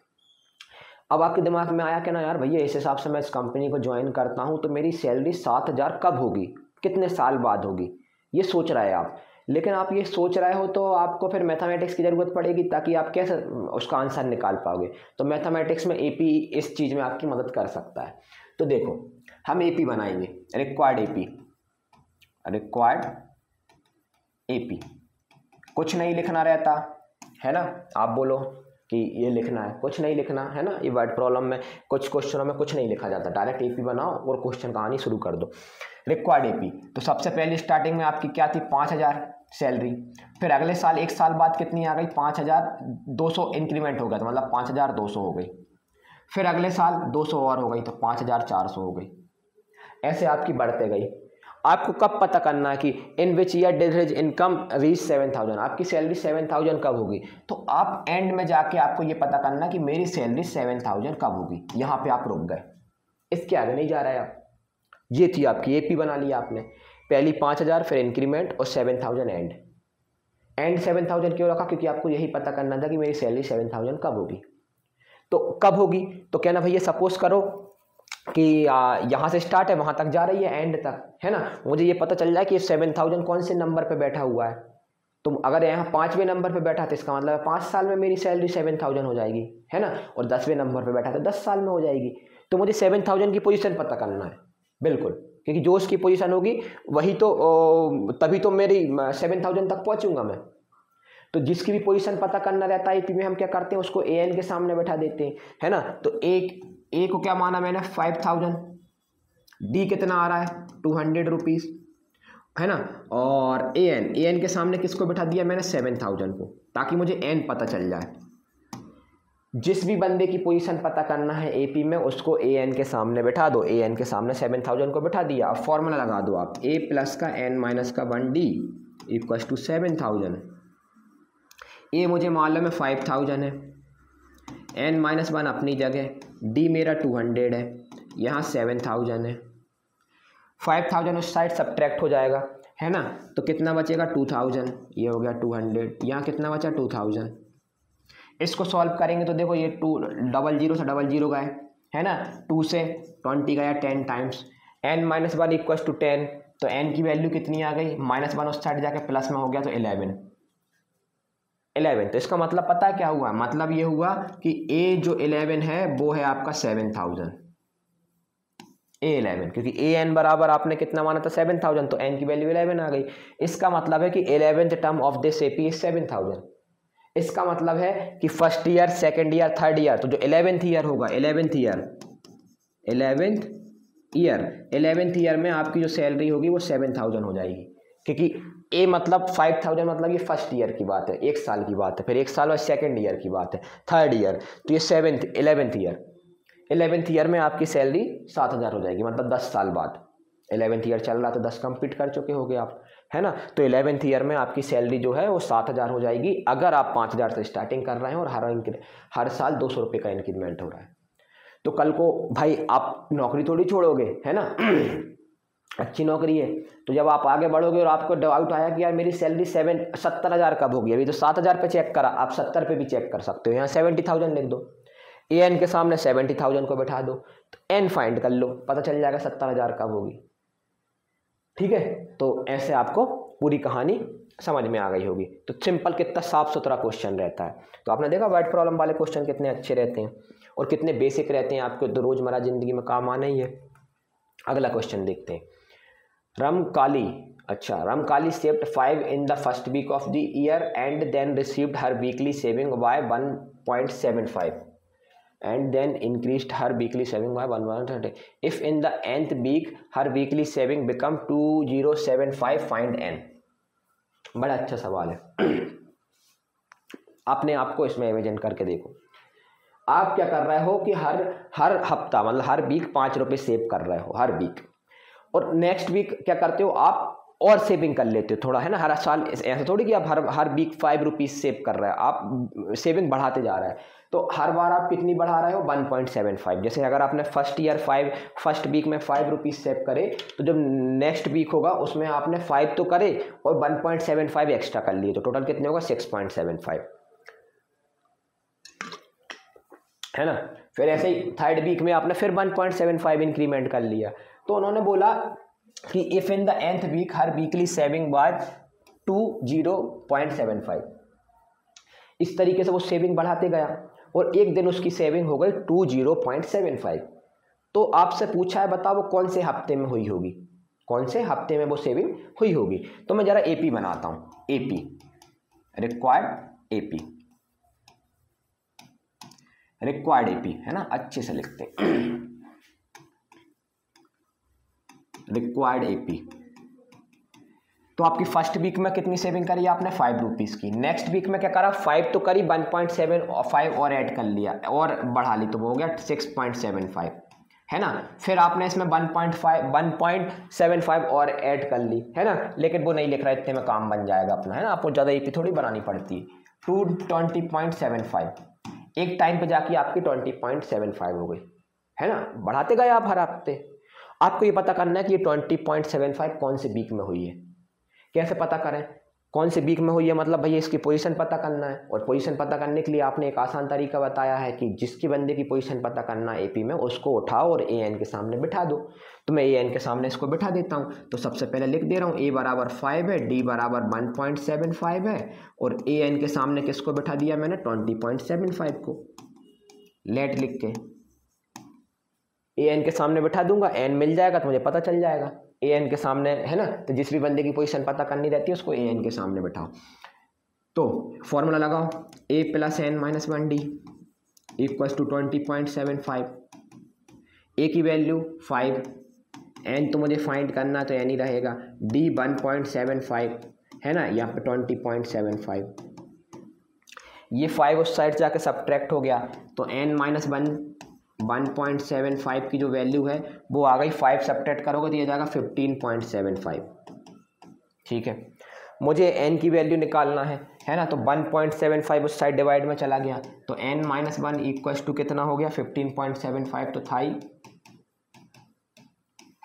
A: अब आपके दिमाग में आया कि ना यार भैया इस हिसाब से मैं इस कंपनी को ज्वाइन करता हूँ तो मेरी सैलरी 7000 कब होगी, कितने साल बाद होगी, ये सोच रहे हैं आप। लेकिन आप ये सोच रहे हो तो आपको फिर मैथमेटिक्स की ज़रूरत पड़ेगी ताकि आप कैसे उसका आंसर निकाल पाओगे, तो मैथमेटिक्स में AP इस चीज़ में आपकी मदद कर सकता है। तो देखो हम AP बनाएंगे, रिक्वायर्ड AP, कुछ नहीं लिखना रहता है ना, आप बोलो कि ये लिखना है, कुछ नहीं लिखना है ना, ये वर्ड प्रॉब्लम में कुछ क्वेश्चनों में कुछ नहीं लिखा जाता, डायरेक्ट AP बनाओ और क्वेश्चन कहानी शुरू कर दो। रिक्वायर्ड AP, तो सबसे पहले स्टार्टिंग में आपकी क्या थी 5000 सैलरी, फिर अगले साल एक साल बाद कितनी आ गई 5200 इंक्रीमेंट हो गया, तो मतलब 5200 हो गई, फिर अगले साल 200 और हो गई तो 5400 हो गई, ऐसे आपकी बढ़ते गई। आपको कब पता करना है कि in which year did his income reach 7000, आपकी सैलरी 7000 कब होगी, तो आप एंड में जाके आपको ये पता करना कि मेरी सैलरी 7000 कब होगी, यहाँ पे आप रुक गए, इसके आगे नहीं जा रहा है आप। ये थी आपकी AP बना लिया आपने, पहली 5000 फिर इंक्रीमेंट और 7000 एंड 7000 क्यों रखा, क्योंकि आपको यही पता करना था कि मेरी सैलरी 7000 कब होगी। तो कब होगी, तो कहना भैया सपोज करो कि यहाँ से स्टार्ट है वहाँ तक जा रही है एंड तक, है ना, मुझे ये पता चल जाए कि 7000 कौन से नंबर पे बैठा हुआ है, तो अगर यहाँ 5वें नंबर पे बैठा तो इसका मतलब 5 साल में मेरी सैलरी 7000 हो जाएगी, है ना, और 10वें नंबर पे बैठा तो 10 साल में हो जाएगी। तो मुझे 7000 की पोजीशन पता करना है बिल्कुल, क्योंकि जो उसकी पोजीशन होगी वही तो तभी तो मेरी 7000 तक पहुँचूँगा मैं। तो जिसकी भी पोजीशन पता करना रहता है AP में हम क्या करते हैं, उसको AN के सामने बैठा देते हैं, है ना। तो A को क्या माना मैंने 5000, D कितना आ रहा है 200 रुपीज़, है ना, और AN के सामने किसको बैठा दिया मैंने 7000 को, ताकि मुझे N पता चल जाए। जिस भी बंदे की पोजीशन पता करना है AP में उसको AN के सामने बैठा दो, AN के सामने 7000 को बैठा दिया। अब फॉर्मूला लगा दो आप, A प्लस का N माइनस का 1D इक्वल्स टू 7000। A मुझे मालूम है 5000 है, N माइनस 1 अपनी जगह, D मेरा 200 है, यहाँ 7000 है, 5000 उस साइड सब्ट्रैक्ट हो जाएगा, है ना, तो कितना बचेगा 2000, ये हो गया 200, यहाँ कितना बचा 2000। इसको सॉल्व करेंगे तो देखो ये 2 डबल जीरो से डबल जीरो गए, है ना, 2 से 20 गया 10 टाइम्स, n-1 इक्वल टू 10, तो n की वैल्यू कितनी आ गई, -1 उस साइड जाके प्लस में हो गया तो 11। तो इसका मतलब पता है क्या हुआ, मतलब ये हुआ कि a जो 11 है वो है आपका 7000, A11, क्योंकि an बराबर आपने कितना माना था 7000, तो n की वैल्यू 11 आ गई। इसका मतलब है कि 11th term of this AP is 7000। इसका मतलब है कि first year, second year, third year, तो जो 11th ईयर होगा, 11th ईयर में आपकी जो सैलरी होगी वो 7000 हो जाएगी, क्योंकि ए मतलब 5000 मतलब ये फर्स्ट ईयर की बात है, 1 साल की बात है, फिर 1 साल बाद सेकेंड ईयर की बात है, थर्ड ईयर, तो ये 11th ईयर में आपकी सैलरी 7000 हो जाएगी, मतलब 10 साल बाद। 11th ईयर चल रहा तो 10 कंप्लीट कर चुके होगे आप, है ना, तो 11th ईयर में आपकी सैलरी जो है वो 7000 हो जाएगी, अगर आप 5000 से स्टार्टिंग कर रहे हैं और हर साल 200 रुपये का इंक्रीमेंट हो रहा है। तो कल को भाई आप नौकरी थोड़ी छोड़ोगे, है ना अच्छी नौकरी है, तो जब आप आगे बढ़ोगे और आपको डाउट आया कि यार मेरी सैलरी 70,000 कब होगी, अभी तो 7000 पे चेक करा, आप 70 पे भी चेक कर सकते हो, यहाँ 70,000 लिख दो, an के सामने 70,000 को बैठा दो, तो n फाइंड कर लो, पता चल जाएगा 70,000 कब होगी। ठीक है, तो ऐसे आपको पूरी कहानी समझ में आ गई होगी। तो सिंपल, कितना साफ सुथरा क्वेश्चन रहता है। तो आपने देखा वर्ड प्रॉब्लम वाले क्वेश्चन कितने अच्छे रहते हैं और कितने बेसिक रहते हैं, आपको तो रोजमर्रा जिंदगी में काम आना ही है। अगला क्वेश्चन देखते हैं। Ramkali saved 5 in the first week of the year and then received her weekly saving by 1.75 and then increased her weekly saving by 130. If in the nth week her weekly saving become 2075, find n। बड़ा अच्छा सवाल है आपने आपको इसमें इमेजिन करके देखो, आप क्या कर रहे हो कि हर हफ्ता मतलब हर वीक 5 रुपये सेव कर रहे हो हर वीक, और नेक्स्ट वीक क्या करते हो आप और सेविंग कर लेते हो थोड़ा, है ना, हर साल ऐसा थोड़ी कि आप हर वीक 5 रुपीज़ सेव कर रहे हो, आप सेविंग बढ़ाते जा रहे हैं, तो हर बार आप कितनी बढ़ा रहे हो 1.75। जैसे अगर आपने फर्स्ट वीक में 5 रुपीज़ सेव करे, तो जब नेक्स्ट वीक होगा उसमें आपने 5 तो करे और 1.75 एक्स्ट्रा कर लिए, तो टोटल कितने होगा 6.75, है ना। फिर ऐसे ही थर्ड वीक में आपने फिर 1.75 इंक्रीमेंट कर लिया। तो उन्होंने बोला कि if in the nth week her weekly saving was 20.75, इस तरीके से वो सेविंग बढ़ाते गया और एक दिन उसकी सेविंग हो गई 20.75। तो आपसे पूछा है बताओ वो कौन से हफ्ते में हुई होगी, कौन से हफ्ते में वो सेविंग हुई होगी। तो मैं जरा एपी बनाता हूं, एपी रिक्वायर्ड एपी है ना, अच्छे से लिखते हैं रिक्वायर्ड एपी। तो आपकी फर्स्ट वीक में कितनी सेविंग करी आपने 5 रुपीज़ की, नेक्स्ट वीक में क्या करा 5 तो करी 1.75 और ऐड कर लिया और बढ़ा ली, तो वो हो गया 6.75, है ना। फिर आपने इसमें 1.75 और ऐड कर ली, है ना, लेकिन वो नहीं लिख रहा, इतने में काम बन जाएगा अपना, है ना, आपको ज़्यादा एपी थोड़ी बनानी पड़ती है। 20.75 एक टाइम पे जाके आपकी 20.75 हो गई, है ना, बढ़ाते गए आप हर हफ्ते। आपको ये पता करना है कि ये 20.75 कौन से वीक में हुई है। कैसे पता करें कौन से वीक में हुई है, मतलब भैया इसकी पोजीशन पता करना है, और पोजीशन पता करने के लिए आपने एक आसान तरीका बताया है कि जिसकी बंदे की पोजीशन पता करना है एपी में, उसको उठाओ और an के सामने बिठा दो। तो मैं an के सामने इसको बिठा देता हूँ। तो सबसे पहले लिख दे रहा हूँ a बराबर 5 है, d बराबर 1.75 है, और an के सामने किसको बिठा दिया मैंने 20.75 को। लेट लिख के an के सामने बिठा दूंगा, n मिल जाएगा तो मुझे पता चल जाएगा an के सामने, है ना। तो जिस भी बंदे की पोजीशन पता करनी रहती है उसको an के सामने बिठाओ। तो फॉर्मूला लगाओ, a + n-1d equals to 20.75, a की वैल्यू 5, n तो मुझे फाइंड करना तो n ही रहेगा, d 1.75 है ना, यहाँ पे 20.75, ये 5 उस साइड जाके सब्ट्रैक्ट हो गया, तो n-1.75 की जो वैल्यू है वो आ गई, 5 सब्ट्रैक्ट करोगे तो ये जाएगा 15.75। ठीक है, मुझे n की वैल्यू निकालना है ना, तो 1.75 उस साइड डिवाइड में चला गया, तो n-1 इक्वल्स टू कितना हो गया 15.75, तो था ही,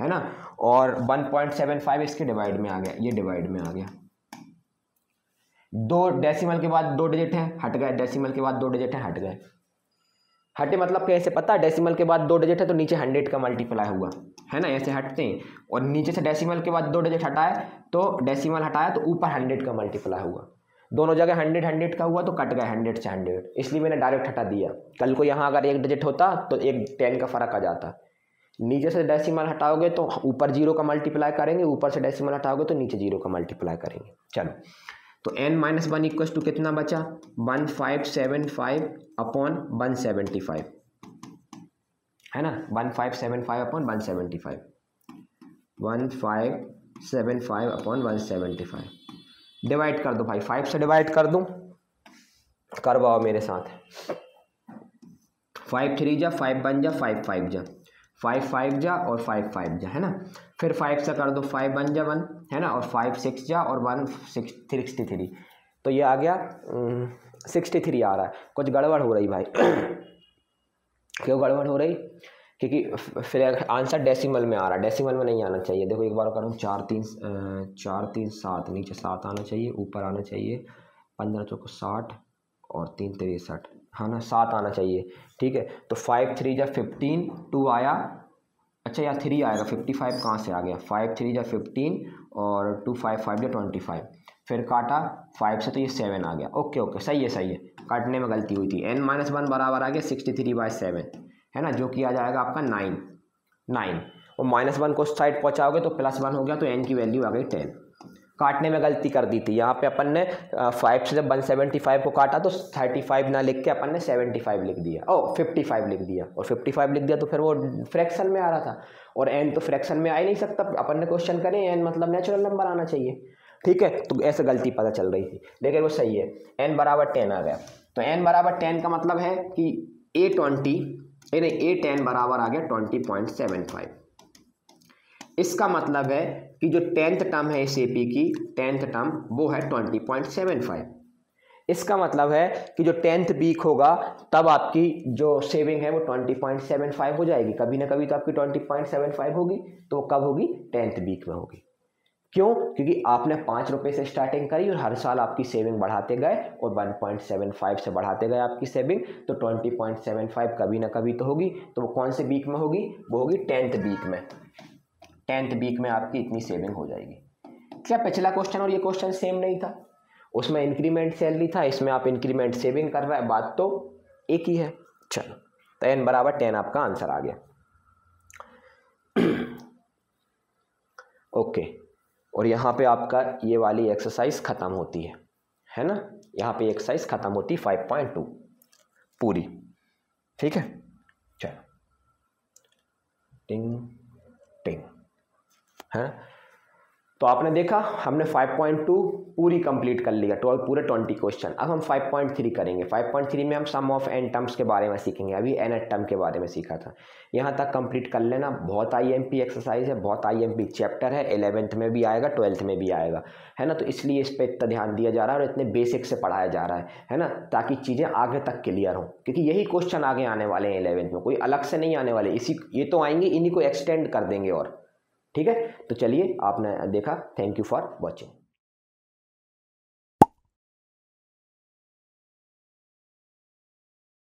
A: है ना, और 1.75 इसके डिवाइड में आ गया, ये डिवाइड में आ गया। 2 डेसिमल के बाद 2 डिजिट है, हट गए, डेसिमल के बाद 2 डिजिट है, हट गए। हटे मतलब कैसे पता, डेसिमल के बाद 2 डिजिट है तो नीचे 100 का मल्टीप्लाई हुआ, है ना, ऐसे हटते हैं, और नीचे से डेसिमल के बाद 2 डिजिट हटाए तो डेसिमल हटाया तो ऊपर 100 का मल्टीप्लाई हुआ। दोनों जगह 100 का हुआ तो कट गए 100 से 100, इसलिए मैंने डायरेक्ट हटा दिया। कल को यहाँ अगर 1 डिजिट होता तो एक 10 का फर्क आ जाता। नीचे से डेसिमल हटाओगे तो ऊपर 0 का मल्टीप्लाई करेंगे, ऊपर से डेसिमल हटाओगे तो नीचे 0 का मल्टीप्लाई करेंगे। चलो, तो n-1 इक्वल्स टू कितना बचा, 1575 अपॉन 175, है ना, 1575 अपॉन 175, 1575 अपॉन 175। डिवाइड कर दो भाई, 5 से डिवाइड कर दूं, करवाओ मेरे साथ। 5 3 जा, 5 1 जा, 5 5 जा, 5 5 जा और 5 5 जा, है ना। फिर 5 से कर दो, 5 1 जा 1, है ना, और 5 6 जा और 1 63, तो ये आ गया 63 आ रहा है। कुछ गड़बड़ हो रही भाई क्यों गड़बड़ हो रही, क्योंकि फिर आंसर डेसिमल में आ रहा है, डेसिमल में नहीं आना चाहिए। देखो एक बार करूँ, 4 3 7, नीचे 7 आना चाहिए, ऊपर आना चाहिए 15 चौको 60 और 3 63, हाँ ना, 7 आना चाहिए, ठीक है। तो 5 3 जा 15, 2 आया, अच्छा यार 3 आएगा, 55 कहाँ से आ गया, 5 3 जा 15 और 2 5 5 जा 25, फिर काटा 5 से तो ये 7 आ गया। ओके ओके, सही है सही है, काटने में गलती हुई थी। n-1 बराबर आ गया 63/7, है ना, जो कि आ जाएगा आपका 9, और -1 को साइड पहुँचाओगे तो +1 हो गया, तो n की वैल्यू आ गई 10। काटने में गलती कर दी थी, यहाँ पे अपन ने 5 से जब 175 को काटा तो 35 ना लिख के अपन ने 75 लिख दिया, 55 लिख दिया, और 55 लिख दिया तो फिर वो फ्रैक्शन में आ रहा था, और n तो फ्रैक्शन में आ ही नहीं सकता, अपन ने क्वेश्चन करें n मतलब नेचुरल नंबर आना चाहिए, ठीक है। तो ऐसे गलती पता चल रही थी, लेकिन वो सही है, n बराबर 10 आ गया। तो n बराबर 10 का मतलब है कि A10 बराबर आ गया 20.75। इसका मतलब है कि जो 10th टर्म है इस AP की 10th टर्म वो है 20.75। इसका मतलब है कि जो 10th वीक होगा तब आपकी जो सेविंग है वो 20.75 हो जाएगी, कभी ना कभी तो आपकी 20.75 होगी, तो वो कब होगी, 10th वीक में होगी। क्यों, क्योंकि आपने 5 रुपये से स्टार्टिंग करी और हर साल आपकी सेविंग बढ़ाते गए और 1.75 से बढ़ाते गए आपकी सेविंग, तो 20.75 कभी ना कभी तो होगी। तो वो कौन से वीक में होगी, वो होगी 10th वीक में। 10th वीक में आपकी इतनी सेविंग हो जाएगी। क्या पिछला क्वेश्चन और ये क्वेश्चन सेम नहीं था, उसमें इंक्रीमेंट सैलरी था, इसमें आप इंक्रीमेंट सेविंग कर रहे हैं, बात तो एक ही है। चलो, तो n बराबर 10 आपका आंसर आ गया। ओके, और यहाँ पे आपका ये वाली एक्सरसाइज खत्म होती है ना, यहाँ पे एक्सरसाइज खत्म होती है 5.2 पूरी, ठीक है। चलो, टिंग टिंग, है। तो आपने देखा हमने 5.2 पूरी कंप्लीट कर लिया, पूरे 20 क्वेश्चन। अब हम 5.3 करेंगे। 5.3 में हम सम ऑफ n टर्म्स के बारे में सीखेंगे, अभी n टर्म के बारे में सीखा था। यहाँ तक कंप्लीट कर लेना, बहुत IMP एक्सरसाइज है, बहुत IMP चैप्टर है, 11th में भी आएगा, 12th में भी आएगा, है ना। तो इसलिए इस पर इतना ध्यान दिया जा रहा है और इतने बेसिक से पढ़ाया जा रहा है ना, ताकि चीज़ें आगे तक क्लियर हों, क्योंकि यही क्वेश्चन आगे आने वाले हैं 11th में, कोई अलग से नहीं आने वाले, ये तो आएंगे, इन्हीं को एक्सटेंड कर देंगे और, ठीक है। तो चलिए, आपने देखा, थैंक यू फॉर वॉचिंग।